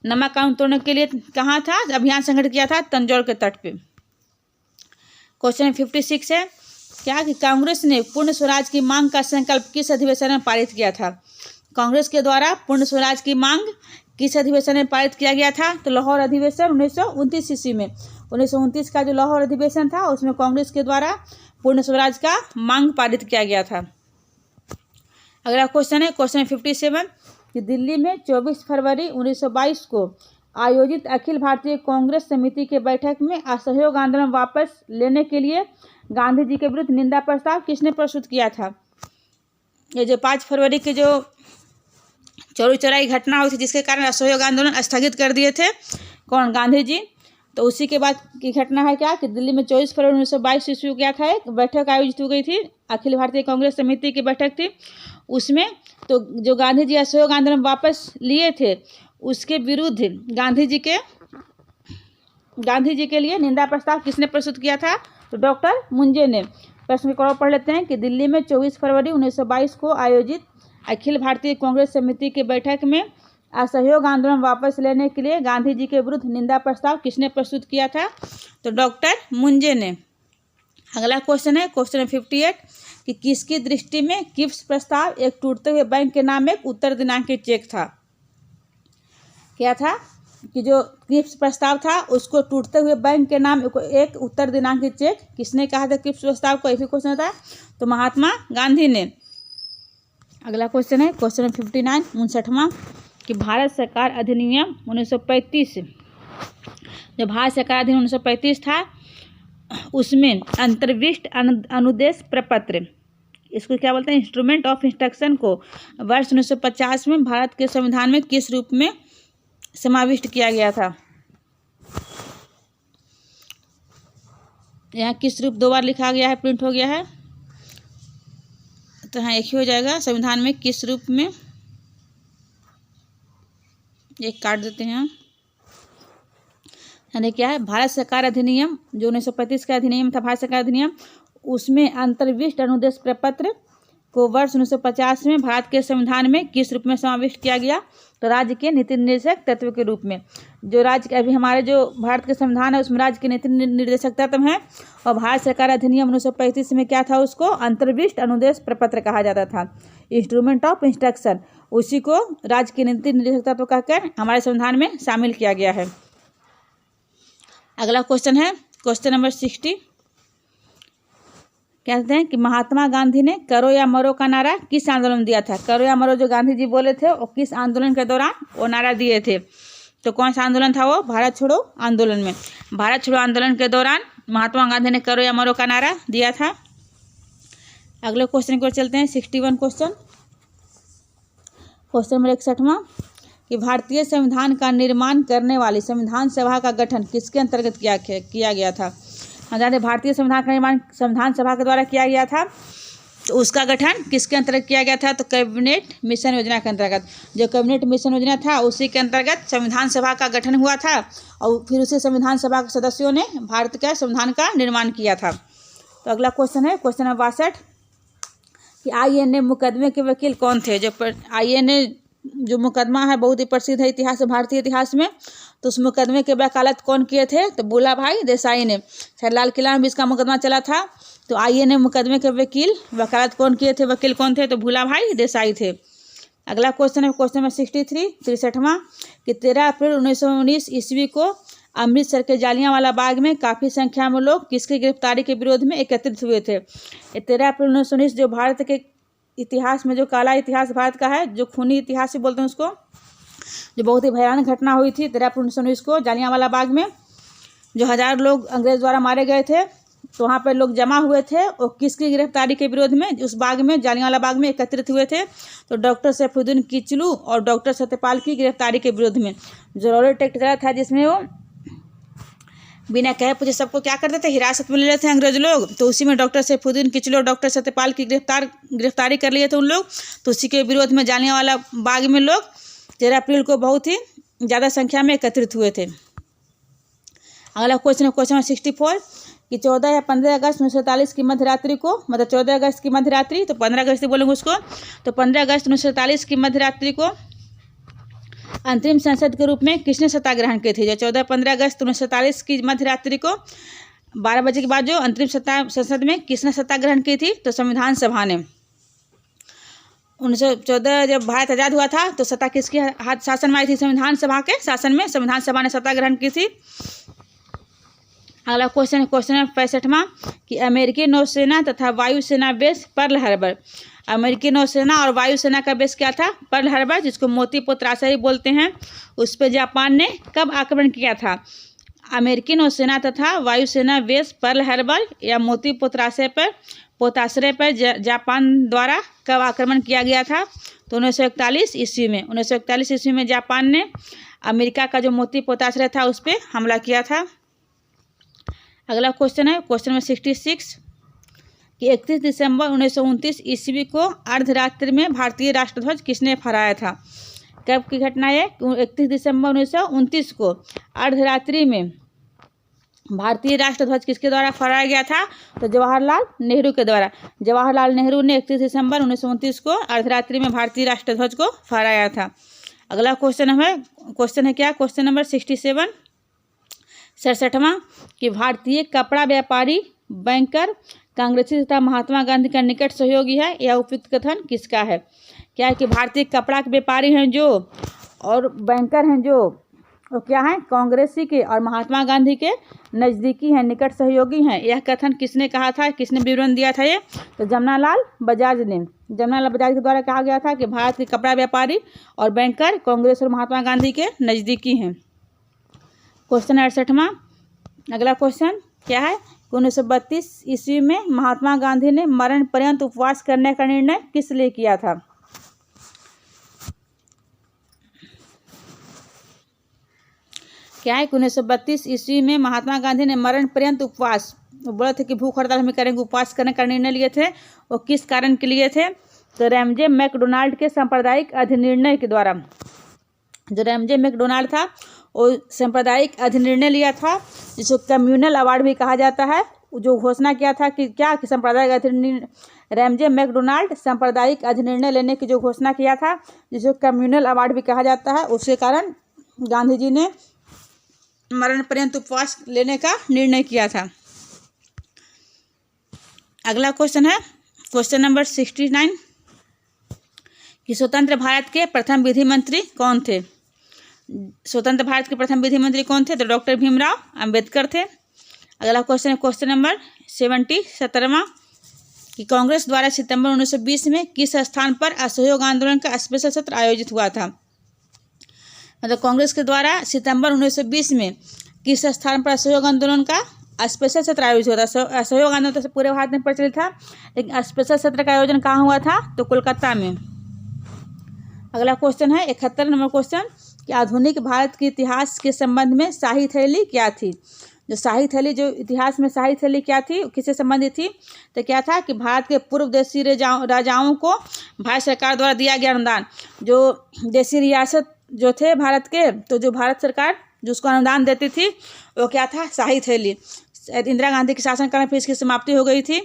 S1: नमक कानून तोड़ने के लिए कहाँ था, अभियान संगठित किया था, तंजौर के तट पे। क्वेश्चन 56 है क्या कि कांग्रेस ने पूर्ण स्वराज की मांग का संकल्प किस अधिवेशन में पारित किया था। कांग्रेस के द्वारा पूर्ण स्वराज की मांग किस अधिवेशन में पारित किया गया था, तो लाहौर अधिवेशन 1929 ईस्वी में। 1929 का जो लाहौर अधिवेशन था उसमें कांग्रेस के द्वारा पूर्ण स्वराज का मांग पारित किया गया था। अगला क्वेश्चन है क्वेश्चन 57 कि दिल्ली में 24 फरवरी 1922 को आयोजित अखिल भारतीय कांग्रेस समिति के बैठक में असहयोग आंदोलन वापस लेने के लिए गांधी जी के विरुद्ध निंदा प्रस्ताव किसने प्रस्तुत किया था? ये जो 5 फरवरी के जो चौरी चौराई घटना हुई थी जिसके कारण असहयोग आंदोलन स्थगित कर दिए थे कौन? गांधी जी। तो उसी के बाद की घटना है क्या कि दिल्ली में 24 फरवरी 1922 ईस्वी को क्या था, एक बैठक आयोजित हो गई थी, अखिल भारतीय कांग्रेस समिति की बैठक थी। उसमें तो जो गांधी जी असहयोग आंदोलन वापस लिए थे उसके विरुद्ध गांधी जी के लिए निंदा प्रस्ताव किसने प्रस्तुत किया था? तो डॉक्टर मुंजे ने। प्रश्न को और पढ़ लेते हैं कि दिल्ली में 24 फरवरी 1922 को आयोजित अखिल भारतीय कांग्रेस समिति की बैठक में असहयोग आंदोलन वापस लेने के लिए गांधी जी के विरुद्ध निंदा प्रस्ताव किसने प्रस्तुत किया था? तो डॉक्टर मुंजे ने। अगला क्वेश्चन है क्वेश्चन 58 कि किसकी दृष्टि में किप्स प्रस्ताव एक टूटते हुए बैंक के नाम एक उत्तर दिनांकित चेक था? क्या था कि जो किप्स प्रस्ताव था उसको टूटते हुए बैंक के नाम एक उत्तर दिनांकित चेक किसने कहा था किप्स प्रस्ताव को? एक ही क्वेश्चन था। तो महात्मा गांधी ने। अगला क्वेश्चन है क्वेश्चन 59 59वां कि भारत सरकार अधिनियम 1935, जो भारत सरकार अधिनियम 1935 था उसमें अंतर्विष्ट अनुदेश प्रपत्र, इसको क्या बोलते हैं, इंस्ट्रूमेंट ऑफ इंस्ट्रक्शन को वर्ष 1950 में भारत के संविधान में किस रूप में समाविष्ट किया गया था? यहाँ किस रूप दो बार लिखा गया है, प्रिंट हो गया है, तो हाँ एक ही हो जाएगा। संविधान में किस रूप में, एक काट देते हैं, यानी क्या है, भारत सरकार अधिनियम जो 1935 का अधिनियम था, भारत सरकार अधिनियम, उसमें अंतर्विष्ट अनुदेश प्रपत्र को वर्ष 1950 में भारत के संविधान में किस रूप में समाविष्ट किया गया? तो राज्य के नीति निर्देशक तत्व के रूप में। जो राज्य के अभी हमारे जो भारत के संविधान है उसमें राज्य के नीति निर्देशक तत्व है, और भारत सरकार अधिनियम 1935 में क्या था, उसको अंतर्विष्ट अनुदेश प्रपत्र कहा जाता था, इंस्ट्रूमेंट ऑफ इंस्ट्रक्शन, उसी को राज्य के नीति निर्देशक तत्व कहकर हमारे संविधान में शामिल किया गया है। अगला क्वेश्चन है क्वेश्चन नंबर 60, कहते हैं कि महात्मा गांधी ने करो या मरो का नारा किस आंदोलन में दिया था? करो या मरो जो गांधी जी बोले थे वो किस आंदोलन के दौरान वो नारा दिए थे? तो कौन सा आंदोलन था वो? भारत छोड़ो आंदोलन में। भारत छोड़ो आंदोलन के दौरान महात्मा गांधी ने करो या मरो का नारा दिया था। अगले क्वेश्चन की ओर चलते हैं 61 क्वेश्चन नंबर 61वां कि भारतीय संविधान का निर्माण करने वाली संविधान सभा का गठन किसके अंतर्गत किया गया था? हम जानते हैं भारतीय संविधान का निर्माण संविधान सभा के द्वारा किया गया था, तो उसका गठन किसके अंतर्गत किया गया था? तो कैबिनेट मिशन योजना के अंतर्गत। जो कैबिनेट मिशन योजना था उसी के अंतर्गत संविधान सभा का गठन हुआ था, और फिर उसी संविधान सभा के सदस्यों ने भारत के संविधान का निर्माण किया था। तो अगला क्वेश्चन है क्वेश्चन नंबर 62 कि INA मुकदमे के वकील कौन थे? जो INA जो मुकदमा है बहुत ही प्रसिद्ध है इतिहास, भारतीय इतिहास में, तो उस मुकदमे के वकालत कौन किए थे? तो भूला भाई देसाई ने। शायद लाल किला में भी इसका मुकदमा चला था, तो INA मुकदमे के वकालत कौन किए थे, वकील कौन थे? तो भूला भाई देसाई थे। अगला क्वेश्चन है क्वेश्चन नंबर 63 63वां कि 13 अप्रैल 1919 ईस्वी को अमृतसर के जालियांवाला बाग में काफ़ी संख्या में लोग किसकी गिरफ्तारी के विरोध में एकत्रित हुए थे? 13 अप्रैल 1919 जो भारत के इतिहास में जो काला इतिहास भारत का है, जो खूनी इतिहास से बोलते हैं उसको, जो बहुत ही भयानक घटना हुई थी 13 अप्रैल 1919 को जालियांवाला बाग में, जो 1000 लोग अंग्रेज द्वारा मारे गए थे, तो वहाँ पर लोग जमा हुए थे और किसकी गिरफ्तारी के विरोध में उस बाग में जालियांवाला बाग में एकत्रित हुए थे? तो डॉक्टर सैफुद्दीन किचलू और डॉक्टर सत्यपाल की गिरफ्तारी के विरोध में। जो रॉलेट एक्ट चला था जिसमें वो बिना कहे पूछे सबको क्या करते थे, हिरासत में ले लेते थे अंग्रेज लोग, तो उसी में डॉक्टर सैफुद्दीन किचलू और डॉक्टर सत्यपाल की गिरफ्तारी कर लिए थे उन लोग, तो उसी के विरोध में जालियांवाला बाग में लोग 13 अप्रैल को बहुत ही ज़्यादा संख्या में एकत्रित हुए थे। अगला क्वेश्चन है क्वेश्चन 64 कि 14 या 15 अगस्त 1947 की मध्यरात्रि को, मतलब 14 अगस्त की मध्यरात्रि, तो 15 अगस्त बोलेंगे उसको, तो 15 अगस्त 1947 की मध्यरात्रि को अंतरिम संसद के रूप में किसने सत्ता ग्रहण की थी? जो 14-15 अगस्त 1947 की मध्यरात्रि को 12 बजे के बाद जो अंतरिम संसद में किसने सत्ता ग्रहण की थी? तो संविधान सभा ने। 1914 जब भारत आज़ाद हुआ था तो सत्ता किसके हाथ शासन में आई थी? संविधान सभा के शासन में संविधान सभा ने सत्ता ग्रहण की थी। अगला क्वेश्चन है क्वेश्चन नंबर 65वां कि अमेरिकी नौसेना तथा वायुसेना बेस पर्ल हार्बर। अमेरिकी नौसेना और वायुसेना का बेस क्या था? पर्ल हार्बर, जिसको मोती पोत्राशय बोलते हैं। उस पर जापान ने कब आक्रमण किया था? अमेरिकी नौसेना तथा वायुसेना बेस पर्ल हार्बर या मोती पोत्राशय पर जापान द्वारा कब आक्रमण किया गया था? तो 1941 ईस्वी में। 1941 ईस्वी में जापान ने अमेरिका का जो मोती पोत्राशय था उस पर हमला किया था। अगला क्वेश्चन है क्वेश्चन नंबर 66 कि 31 दिसंबर 1929 ईस्वी को अर्धरात्रि में भारतीय राष्ट्रध्वज किसने फहराया था? कब की घटना है? 31 दिसंबर 1929 को अर्धरात्रि में भारतीय राष्ट्रध्वज किसके द्वारा फहराया गया था? तो जवाहरलाल नेहरू के द्वारा। जवाहरलाल नेहरू ने 31 दिसंबर 1929 को अर्धरात्रि में भारतीय राष्ट्रध्वज को फहराया था। अगला क्वेश्चन है क्या? क्वेश्चन नंबर 67वां कि भारतीय कपड़ा व्यापारी बैंकर कांग्रेसी तथा महात्मा गांधी का निकट सहयोगी है, यह उपयुक्त कथन किसका है? क्या है कि भारतीय कपड़ा के व्यापारी हैं जो और बैंकर हैं जो वो क्या हैं? कांग्रेसी के और महात्मा गांधी के नज़दीकी हैं, निकट सहयोगी हैं। यह कथन किसने कहा था? किसने विवरण दिया था ये? तो जमनालाल बजाज ने। जमनालाल बजाज के द्वारा कहा गया था कि भारत के कपड़ा व्यापारी और बैंकर कांग्रेस और महात्मा गांधी के नज़दीकी हैं। क्वेश्चन 68वां अगला क्वेश्चन क्या है? 1932 ईस्वी में महात्मा गांधी ने मरण पर्यंत उपवास करने का निर्णय किस लिए किया था? क्या है? 1932 ईस्वी में महात्मा गांधी ने मरण पर्यंत उपवास, बोले थे कि भूख हड़ताल हम करेंगे, उपवास करने का निर्णय लिए थे। वो किस कारण के लिए थे? तो रैमजे मैकडोनाल्ड के सांप्रदायिक अधिनिर्णय के द्वारा। जो रैमजे मैकडोनाल्ड था वो सांप्रदायिक अधिनिर्णय लिया था, जिसको कम्युनल अवार्ड भी कहा जाता है। जो घोषणा किया था कि क्या कि सांप्रदायिक अधिनिर्णय, रैमजे मैकडोनाल्ड सांप्रदायिक अधिनिर्णय लेने की जो घोषणा किया था, जिसको कम्युनल अवार्ड भी कहा जाता है, उसके कारण गांधी जी ने मरण पर्यंत उपवास लेने का निर्णय किया था। अगला क्वेश्चन है क्वेश्चन नंबर 69 कि स्वतंत्र भारत के प्रथम विधि मंत्री कौन थे? स्वतंत्र भारत के प्रथम विधि मंत्री कौन थे? तो डॉक्टर भीमराव अंबेडकर थे। अगला क्वेश्चन है क्वेश्चन नंबर 17वां कि कांग्रेस द्वारा सितंबर 1920 में किस स्थान पर असहयोग आंदोलन का स्पेशल सत्र आयोजित हुआ था? मतलब कांग्रेस के द्वारा सितंबर 1920 में किस स्थान पर असहयोग आंदोलन का स्पेशल सत्र आयोजित हुआ था? असहयोग आंदोलन तो पूरे भारत में प्रचलित था, लेकिन स्पेशल सत्र का आयोजन कहाँ हुआ था? तो कोलकाता में। अगला क्वेश्चन है 71 नंबर क्वेश्चन कि आधुनिक भारत के इतिहास के संबंध में शाही थैली क्या थी? जो शाही थैली, जो इतिहास में शाही थैली क्या थी, किससे संबंधित थी? तो क्या था कि भारत के पूर्व देशी राजाओं को भारत सरकार द्वारा दिया गया अनुदान। जो देशी रियासत जो थे भारत के, तो जो भारत सरकार जो उसको अनुदान देती थी वो क्या था? शाही थैली। इंदिरा गांधी के शासनकाल में फिर इसकी समाप्ति हो गई थी।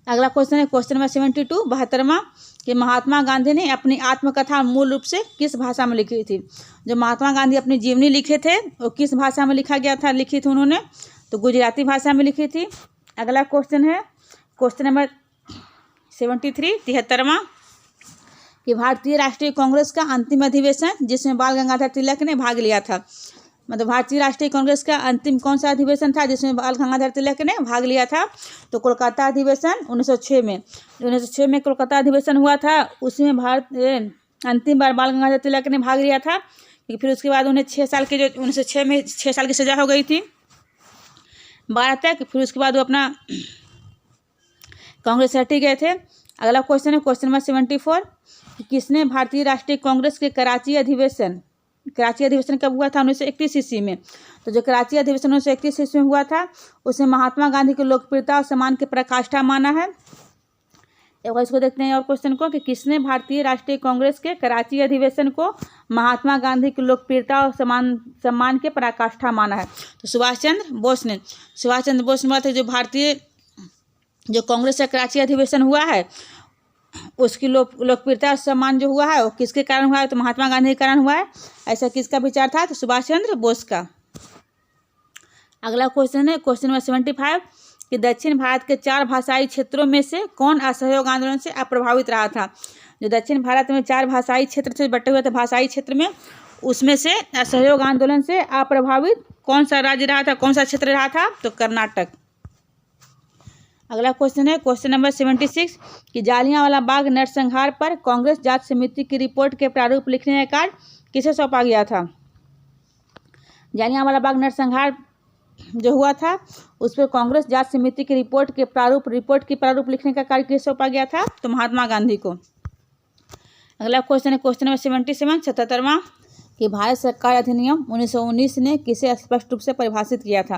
S1: अगला क्वेश्चन है क्वेश्चन नंबर 72 72वां कि महात्मा गांधी ने अपनी आत्मकथा मूल रूप से किस भाषा में लिखी थी? जो महात्मा गांधी अपनी जीवनी लिखे थे वो किस भाषा में लिखी थी उन्होंने? तो गुजराती भाषा में लिखी थी। अगला क्वेश्चन है क्वेश्चन नंबर 73 73वां कि भारतीय राष्ट्रीय कांग्रेस का अंतिम अधिवेशन जिसमें बाल गंगाधर तिलक ने भाग लिया था। मतलब भारतीय राष्ट्रीय कांग्रेस का अंतिम कौन सा अधिवेशन था जिसमें बाल गंगाधर तिलक ने भाग लिया था? तो कोलकाता अधिवेशन 1906 में। 1906 में कोलकाता अधिवेशन हुआ था, उसमें भारत अंतिम बार बाल गंगाधर तिलक ने भाग लिया था। फिर उसके बाद उन्हें 6 साल के, जो 1906 में 6 साल की सज़ा हो गई थी 12 तक। फिर उसके बाद वो अपना कांग्रेस से हटी गए थे। अगला क्वेश्चन है क्वेश्चन नंबर 74 कि किसने भारतीय राष्ट्रीय कांग्रेस के कराची अधिवेशन कब हुआ था? 1931 ईस्वी में। तो जो कराची अधिवेशन 1931 ईस्वी में हुआ था उसमें महात्मा गांधी की लोकप्रियता और सम्मान की पराकाष्ठा माना है। एक बार इसको देखते हैं और क्वेश्चन को कि किसने भारतीय राष्ट्रीय कांग्रेस के कराची अधिवेशन को महात्मा गांधी की लोकप्रियता और सम्मान के पराकाष्ठा माना है? तो सुभाष चंद्र बोस ने। सुभाष चंद्र बोस ने बात है, जो भारतीय जो कांग्रेस का कराची अधिवेशन हुआ है उसकी लोकप्रियता और सम्मान जो हुआ है वो किसके कारण हुआ है? तो महात्मा गांधी के कारण हुआ है। ऐसा किसका विचार था? तो सुभाष चंद्र बोस का। अगला क्वेश्चन है क्वेश्चन नंबर 75 कि दक्षिण भारत के 4 भाषाई क्षेत्रों में से कौन असहयोग आंदोलन से अप्रभावित रहा था? जो दक्षिण भारत में 4 भाषाई क्षेत्र से बटे हुए थे भाषाई क्षेत्र में, उसमें से असहयोग आंदोलन से अप्रभावित कौन सा राज्य रहा था, कौन सा क्षेत्र रहा था? तो कर्नाटक। अगला क्वेश्चन है क्वेश्चन नंबर 76 कि जालियांवाला बाग नरसंहार पर कांग्रेस जांच समिति की रिपोर्ट के प्रारूप लिखने का कार्य किसे सौंपा गया था? जालियांवाला बाग नरसंहार जो हुआ था उस पर कांग्रेस जांच समिति की रिपोर्ट की प्रारूप लिखने का कार्य किसे सौंपा गया था? तो महात्मा गांधी को। अगला क्वेश्चन है क्वेश्चन नंबर 77 77वां कि भारत सरकार अधिनियम 1919 ने किसे स्पष्ट रूप से परिभाषित किया था?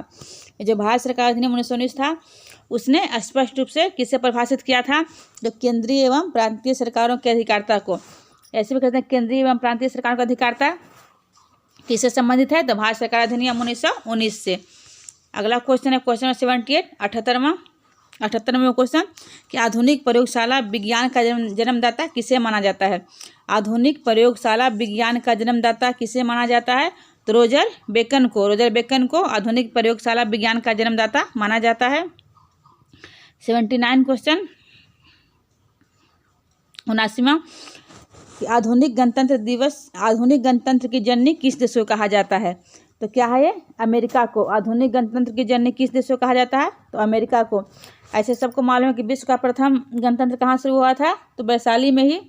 S1: ये जो भारत सरकार अधिनियम 1919 था उसने स्पष्ट रूप से किसे परिभाषित किया था? तो केंद्रीय एवं प्रांतीय सरकारों के अधिकारिता को। ऐसे भी कहते हैं केंद्रीय एवं प्रांतीय सरकारों का अधिकारिता किससे संबंधित है? तो भारत सरकार अधिनियम 1919 से। अगला क्वेश्चन है क्वेश्चन नंबर 78 78वां क्वेश्चन कि आधुनिक प्रयोगशाला विज्ञान का जन्मदाता किसे माना जाता है? आधुनिक प्रयोगशाला विज्ञान का जन्मदाता किसे माना जाता है? तो रोजर बेकन को आधुनिक प्रयोगशाला विज्ञान का जन्मदाता माना जाता है। 79 क्वेश्चन 79वां कि आधुनिक गणतंत्र की जननी किस देश को कहा जाता है? तो क्या है ये? अमेरिका को। आधुनिक गणतंत्र की जननी किस देश को कहा जाता है? तो अमेरिका को। ऐसे सबको मालूम है कि विश्व का प्रथम गणतंत्र कहाँ से हुआ था? तो वैशाली में ही,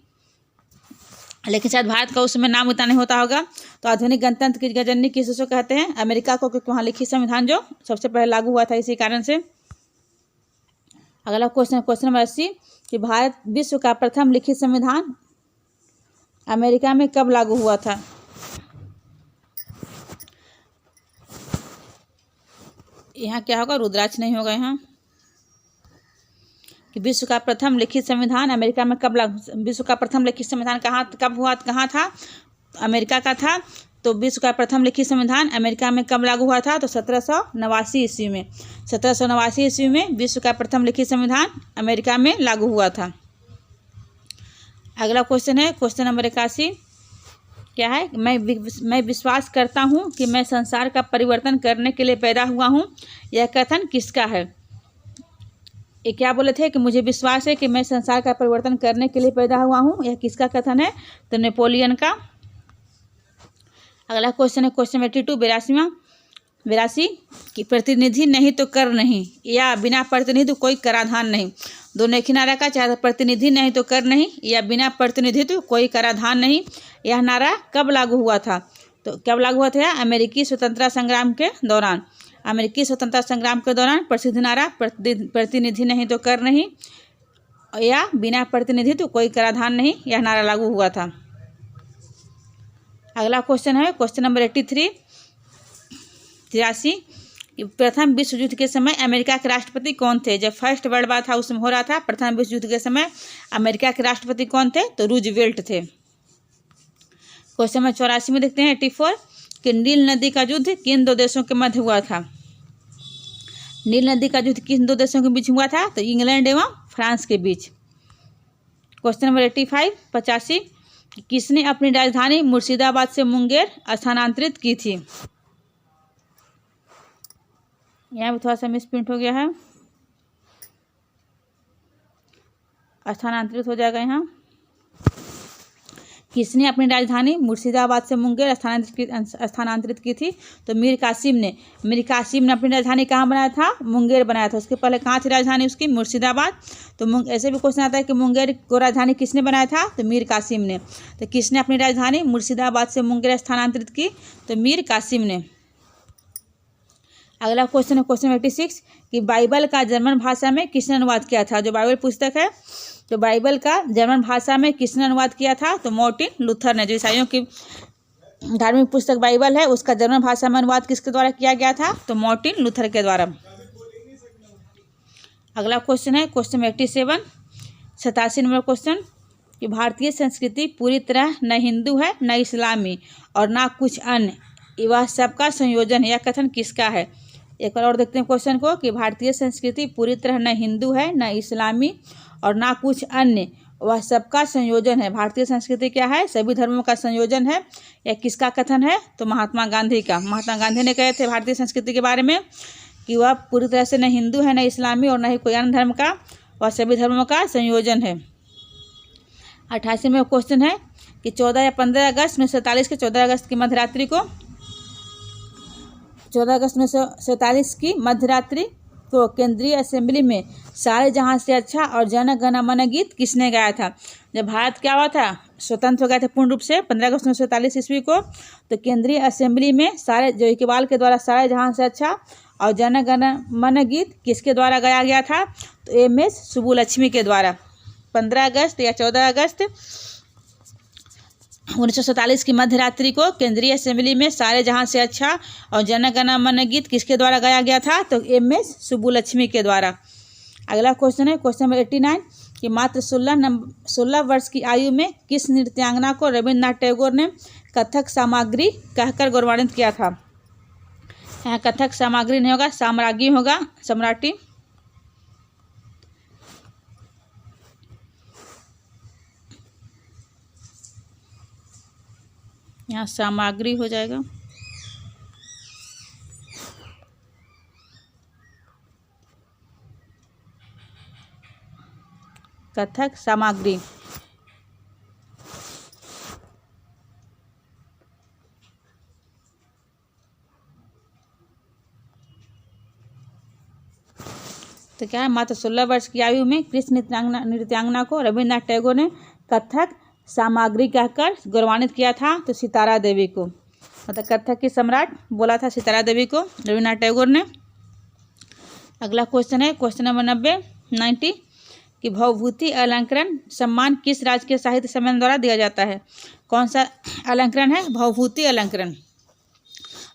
S1: लेकिन शायद भारत का उस समय नाम उतना नहीं होता होगा। तो आधुनिक गणतंत्र की जननी किस देश को कहते हैं? अमेरिका को, क्योंकि वहाँ लिखित संविधान जो सबसे पहले लागू हुआ था इसी कारण से। अगला क्वेश्चन नंबर 80 कि भारत विश्व का प्रथम लिखित संविधान अमेरिका में कब लागू हुआ था? यहाँ क्या होगा? रुद्राक्ष नहीं होगा यहाँ। कि विश्व का प्रथम लिखित संविधान अमेरिका में कब लागू, विश्व का प्रथम लिखित संविधान कहाँ था? अमेरिका का था। तो विश्व का प्रथम लिखित संविधान अमेरिका में कब लागू हुआ था? तो 1789 ईस्वी में। 1789 ईस्वी में विश्व का प्रथम लिखित संविधान अमेरिका में लागू हुआ था। अगला क्वेश्चन है क्वेश्चन नंबर 81 क्या है? मैं विश्वास करता हूँ कि मैं संसार का परिवर्तन करने के लिए पैदा हुआ हूँ, यह कथन किसका है? ये क्या बोले थे कि मुझे विश्वास है कि मैं संसार का परिवर्तन करने के लिए पैदा हुआ हूँ, यह किसका कथन है? तो नेपोलियन का। अगला क्वेश्चन है क्वेश्चन 82 82 कि प्रतिनिधि नहीं तो कर नहीं, या बिना प्रतिनिधि कोई कराधान नहीं। दोनों एक ही नारा का, चाहे प्रतिनिधि नहीं तो कर नहीं, या बिना प्रतिनिधित्व कोई कराधान नहीं। यह नारा कब लागू हुआ था? तो कब लागू हुआ था? अमेरिकी स्वतंत्रता संग्राम के दौरान। अमेरिकी स्वतंत्रता संग्राम के दौरान प्रसिद्ध नारा प्रतिनिधि नहीं तो कर नहीं, या बिना प्रतिनिधित्व कोई कराधान नहीं, यह नारा लागू हुआ था। अगला क्वेश्चन है क्वेश्चन नंबर 83 प्रथम विश्व युद्ध के समय अमेरिका के राष्ट्रपति कौन थे? जब फर्स्ट वर्ल्ड वार था उसमें हो रहा था, प्रथम विश्व युद्ध के समय अमेरिका के राष्ट्रपति कौन थे? तो रूजवेल्ट थे। क्वेश्चन नंबर 84 में देखते हैं 84 कि नील नदी का युद्ध किन दो देशों के मध्य हुआ था? नील नदी का युद्ध किन दो देशों के बीच हुआ था? तो इंग्लैंड एवं फ्रांस के बीच। क्वेश्चन नंबर 85 किसने अपनी राजधानी मुर्शिदाबाद से मुंगेर स्थानांतरित की थी? यहाँ भी थोड़ा सा मिसप्रिंट हो गया है, स्थानांतरित हो जाएगा यहाँ। किसने अपनी राजधानी मुर्शिदाबाद से मुंगेर स्थानांतरित की थी? तो मीर कासिम ने अपनी राजधानी कहाँ बनाया था? मुंगेर बनाया था। उसके पहले कहाँ थी राजधानी उसकी? मुर्शिदाबाद। तो ऐसे भी क्वेश्चन आता है कि मुंगेर को राजधानी किसने बनाया था? तो मीर कासिम ने। तो किसने अपनी राजधानी मुर्शिदाबाद से मुंगेर स्थानांतरित की? तो मीर कासिम ने। अगला क्वेश्चन है क्वेश्चन 86 कि बाइबल का जर्मन भाषा में किसने अनुवाद किया था? जो बाइबल पुस्तक है, तो बाइबल का जर्मन भाषा में किसने अनुवाद किया था? तो मार्टिन लूथर ने। जो ईसाइयों की धार्मिक पुस्तक बाइबल है उसका जर्मन भाषा में अनुवाद किसके द्वारा किया गया था? तो मार्टिन लूथर के द्वारा। अगला क्वेश्चन है क्वेश्चन 87 87 नंबर क्वेश्चन कि भारतीय संस्कृति पूरी तरह न हिंदू है न इस्लामी और ना कुछ अन्य, वह सबका संयोजन है, यह कथन किसका है? एक बार और देखते हैं क्वेश्चन को कि भारतीय संस्कृति पूरी तरह न हिंदू है न इस्लामी और ना कुछ अन्य, वह सबका संयोजन है। भारतीय संस्कृति क्या है? सभी धर्मों का संयोजन है। यह किसका कथन है? तो महात्मा गांधी का। महात्मा गांधी ने कहे थे भारतीय संस्कृति के बारे में कि वह पूरी तरह से न हिंदू है न इस्लामी और न ही कोई अन्य धर्म का, वह सभी धर्मों का संयोजन है। 88 में क्वेश्चन है कि 14 या 15 अगस्त 1947 के 14 अगस्त की मध्यरात्रि को 14 अगस्त 1947 की मध्यरात्रि को केंद्रीय असेंबली में सारे जहां से अच्छा और जन गण मन गीत किसने गाया था? जब भारत क्या हुआ था, स्वतंत्र हो गया था पूर्ण रूप से 15 अगस्त 1947 ईस्वी को, तो केंद्रीय असेंबली में सारे जो इकबाल के द्वारा सारे जहां से अच्छा और जन गण मन गीत किसके द्वारा गाया गया था? तो एम.एस. सुब्बुलक्ष्मी के द्वारा 15 अगस्त या 14 अगस्त 1947 की मध्य रात्रि को केंद्रीय असेंबली में सारे जहां से अच्छा और जन गण मन गीत किसके द्वारा गाया गया था? तो एम.एस. सुब्बुलक्ष्मी के द्वारा। अगला क्वेश्चन है क्वेश्चन नंबर 89 कि मात्र 16 वर्ष की आयु में किस नृत्यांगना को रविन्द्रनाथ टैगोर ने कथक सामग्री कहकर गौरवान्वित किया था? यहाँ कथक सामग्री नहीं होगा, साम्राज्ञी होगा, सम्राटी। यहाँ सामग्री हो जाएगा। कथक सामग्री। तो क्या है, मात्र 16 वर्ष की आयु में किस नृत्यांगना को रविन्द्रनाथ टैगोर ने कथक सामग्री कहकर गौरवान्वित किया था? तो सितारा देवी को, मतलब कथक की सम्राट बोला था सितारा देवी को रविन्द्रनाथ टैगोर ने। अगला क्वेश्चन है क्वेश्चन नंबर 90 कि भवभूति अलंकरण सम्मान किस राज्य के साहित्य सम्मेलन द्वारा दिया जाता है? कौन सा अलंकरण है? भवभूति अलंकरण।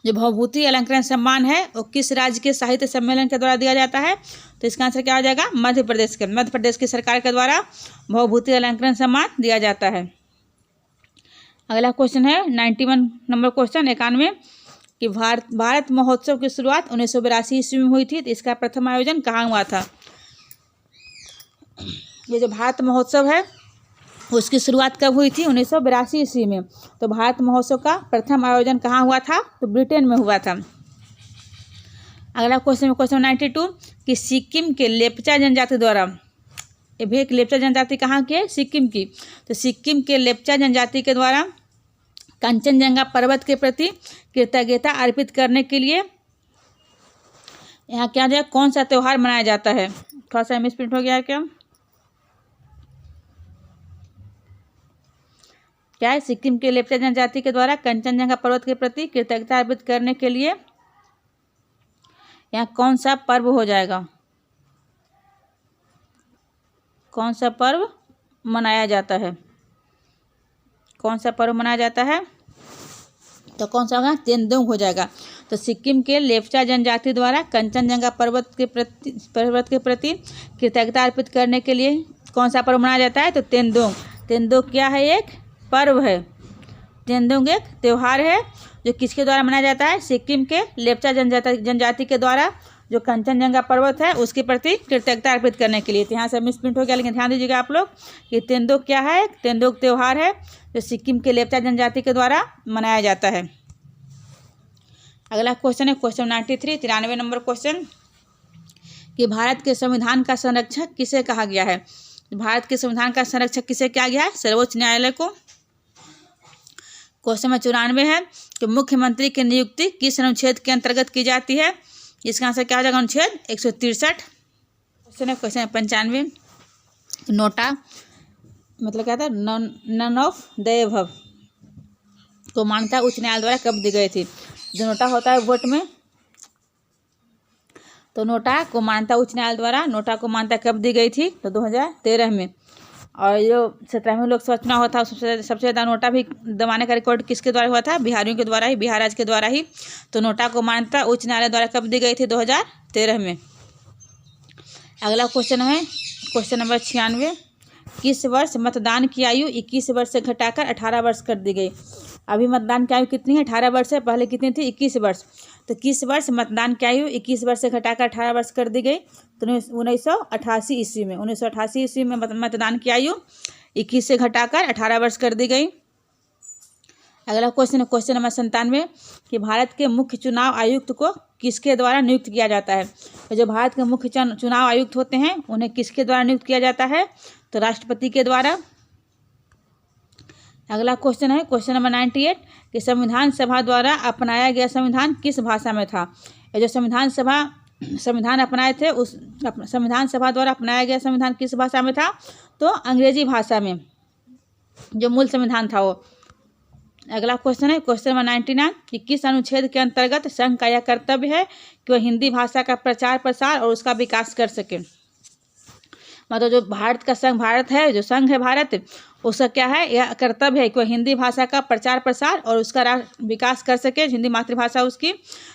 S1: जो भवभूति अलंकरण सम्मान है वो किस राज्य के साहित्य सम्मेलन के द्वारा दिया जाता है? तो इसका आंसर क्या हो जाएगा? मध्य प्रदेश की सरकार के द्वारा भवभूति अलंकरण सम्मान दिया जाता है। अगला क्वेश्चन है 91 नंबर क्वेश्चन 91 कि भारत महोत्सव की शुरुआत 1982 ईस्वी में हुई थी, तो इसका प्रथम आयोजन कहाँ हुआ था? ये जो भारत महोत्सव है उसकी शुरुआत कब हुई थी? 1982 ईस्वी में। तो भारत महोत्सव का प्रथम आयोजन कहाँ हुआ था? तो ब्रिटेन में हुआ था। अगला क्वेश्चन है क्वेश्चन 92 कि सिक्किम के लेप्चा जनजाति द्वारा, ये भी एक लेप्चा जनजाति कहाँ की है? सिक्किम की। तो सिक्किम के लेप्चा जनजाति के द्वारा कंचनजंगा पर्वत के प्रति कृतज्ञता अर्पित करने के लिए यहाँ क्या जो है कौन सा त्यौहार मनाया जाता है? थोड़ा सा मिसप्रिंट हो गया है क्या है? सिक्किम के लेप्चा जनजाति के द्वारा कंचनजंगा पर्वत के प्रति कृतज्ञता अर्पित करने के लिए यहाँ कौन सा पर्व हो जाएगा? कौन सा पर्व मनाया जाता है? कौन सा पर्व मनाया जाता है? तो कौन सा होगा? तेंदुंग हो जाएगा। तो सिक्किम के लेप्चा जनजाति द्वारा कंचनजंगा पर्वत के प्रति कृतज्ञता अर्पित करने के लिए कौन सा पर्व मनाया जाता है? तो तेंदुंग। तेंदुंग क्या है? एक पर्व है। तेंदुंग एक त्यौहार है जो किसके द्वारा मनाया जाता है? सिक्किम के लेप्चा जनजाति के द्वारा जो कंचनजंगा पर्वत है उसके प्रति कृतज्ञता अर्पित करने के लिए। तो यहाँ से मिसप्रिंट हो गया, लेकिन ध्यान दीजिएगा आप लोग कि तेंदुंग क्या है? तेंदुंग त्यौहार है जो सिक्किम के लेप्चा जनजाति के द्वारा मनाया जाता है। अगला क्वेश्चन है क्वेश्चन 93 नंबर क्वेश्चन कि भारत के संविधान का संरक्षक किसे कहा गया है? भारत के संविधान का संरक्षक किसे कहा गया है? सर्वोच्च न्यायालय को। क्वेश्चन नंबर 94 है कि मुख्यमंत्री की नियुक्ति किस अनुच्छेद के अंतर्गत की जाती है? इसका आंसर क्या हो जाएगा? अनुच्छेद 163। क्वेश्चन है क्वेश्चन 95 नोटा मतलब क्या था? नन ऑफ द एबव को मान्यता उच्च न्यायालय द्वारा कब दी गई थी? जो नोटा होता है वोट में, तो नोटा को मान्यता उच्च न्यायालय द्वारा नोटा को मान्यता कब दी गई थी? तो 2013 में। और जो 17वें लोकसभा चुनाव हुआ था सबसे ज़्यादा नोटा भी दबाने का रिकॉर्ड किसके द्वारा हुआ था? बिहारियों के द्वारा ही, बिहार राज्य के द्वारा ही। तो नोटा को मान्यता उच्च न्यायालय द्वारा कब दी गई थी? 2013 में। अगला क्वेश्चन है क्वेश्चन नंबर 96 किस वर्ष मतदान की आयु 21 वर्ष से घटाकर 18 वर्ष कर दी गई? अभी मतदान की आयु कितनी है? 18 वर्ष है। पहले कितनी थी? 21 वर्ष। तो किस वर्ष मतदान की आयु 21 वर्ष से घटाकर 18 वर्ष कर दी गई? तो 1988 ईस्वी में। 1988 ईस्वी में मतदान की आयु 21 से घटाकर 18 वर्ष कर दी गई। अगला क्वेश्चन है क्वेश्चन नंबर 97 कि भारत के मुख्य चुनाव आयुक्त को किसके द्वारा नियुक्त किया जाता है? तो जो भारत के मुख्य चुनाव आयुक्त होते हैं उन्हें किसके द्वारा नियुक्त किया जाता है? तो राष्ट्रपति के द्वारा। अगला क्वेश्चन है क्वेश्चन नंबर 98 कि संविधान सभा द्वारा अपनाया गया संविधान किस भाषा में था। ये जो संविधान अपनाए थे उस संविधान सभा द्वारा अपनाया गया संविधान किस भाषा में था, तो अंग्रेजी भाषा में जो मूल संविधान था वो। अगला क्वेश्चन है क्वेश्चन नंबर 99 कि किस अनुच्छेद के अंतर्गत संघ का यह कर्तव्य है कि वह हिंदी भाषा का प्रचार प्रसार और उसका विकास कर सके। मतलब जो भारत का संघ भारत है, जो संघ है भारत, उसका क्या है, यह कर्तव्य है कि वह हिंदी भाषा का प्रचार प्रसार और उसका विकास कर सके, हिंदी मातृभाषा उसकी।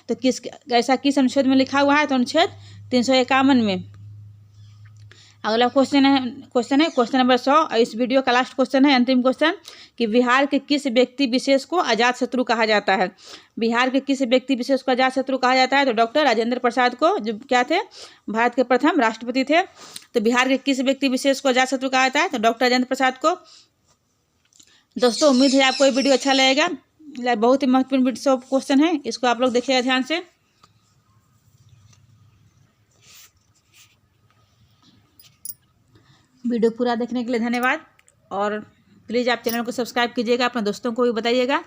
S1: तो ऐसा किस अनुच्छेद में लिखा हुआ है, तो अनुच्छेद 351 में। अगला क्वेश्चन है क्वेश्चन नंबर 100 और इस वीडियो का लास्ट क्वेश्चन है, अंतिम क्वेश्चन कि बिहार के किस व्यक्ति विशेष को अजात शत्रु कहा जाता है। बिहार के किस व्यक्ति विशेष को अजात शत्रु कहा जाता है, तो डॉक्टर राजेंद्र प्रसाद को, जो क्या थे, भारत के प्रथम राष्ट्रपति थे। तो बिहार के किस व्यक्ति विशेष को अजात शत्रु कहा जाता है, तो डॉक्टर राजेंद्र प्रसाद को। दोस्तों उम्मीद है आपको ये वीडियो अच्छा लगेगा। बहुत ही महत्वपूर्ण वीडियो क्वेश्चन है, इसको आप लोग देखिएगा ध्यान से। वीडियो पूरा देखने के लिए धन्यवाद और प्लीज़ आप चैनल को सब्सक्राइब कीजिएगा, अपने दोस्तों को भी बताइएगा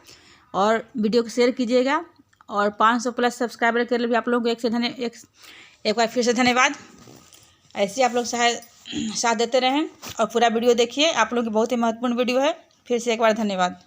S1: और वीडियो को शेयर कीजिएगा। और 500 प्लस सब्सक्राइबर के लिए भी आप लोगों को एक बार फिर से धन्यवाद। ऐसे आप लोग साथ देते रहें और पूरा वीडियो देखिए, आप लोगों की बहुत ही महत्वपूर्ण वीडियो है। फिर से एक बार धन्यवाद।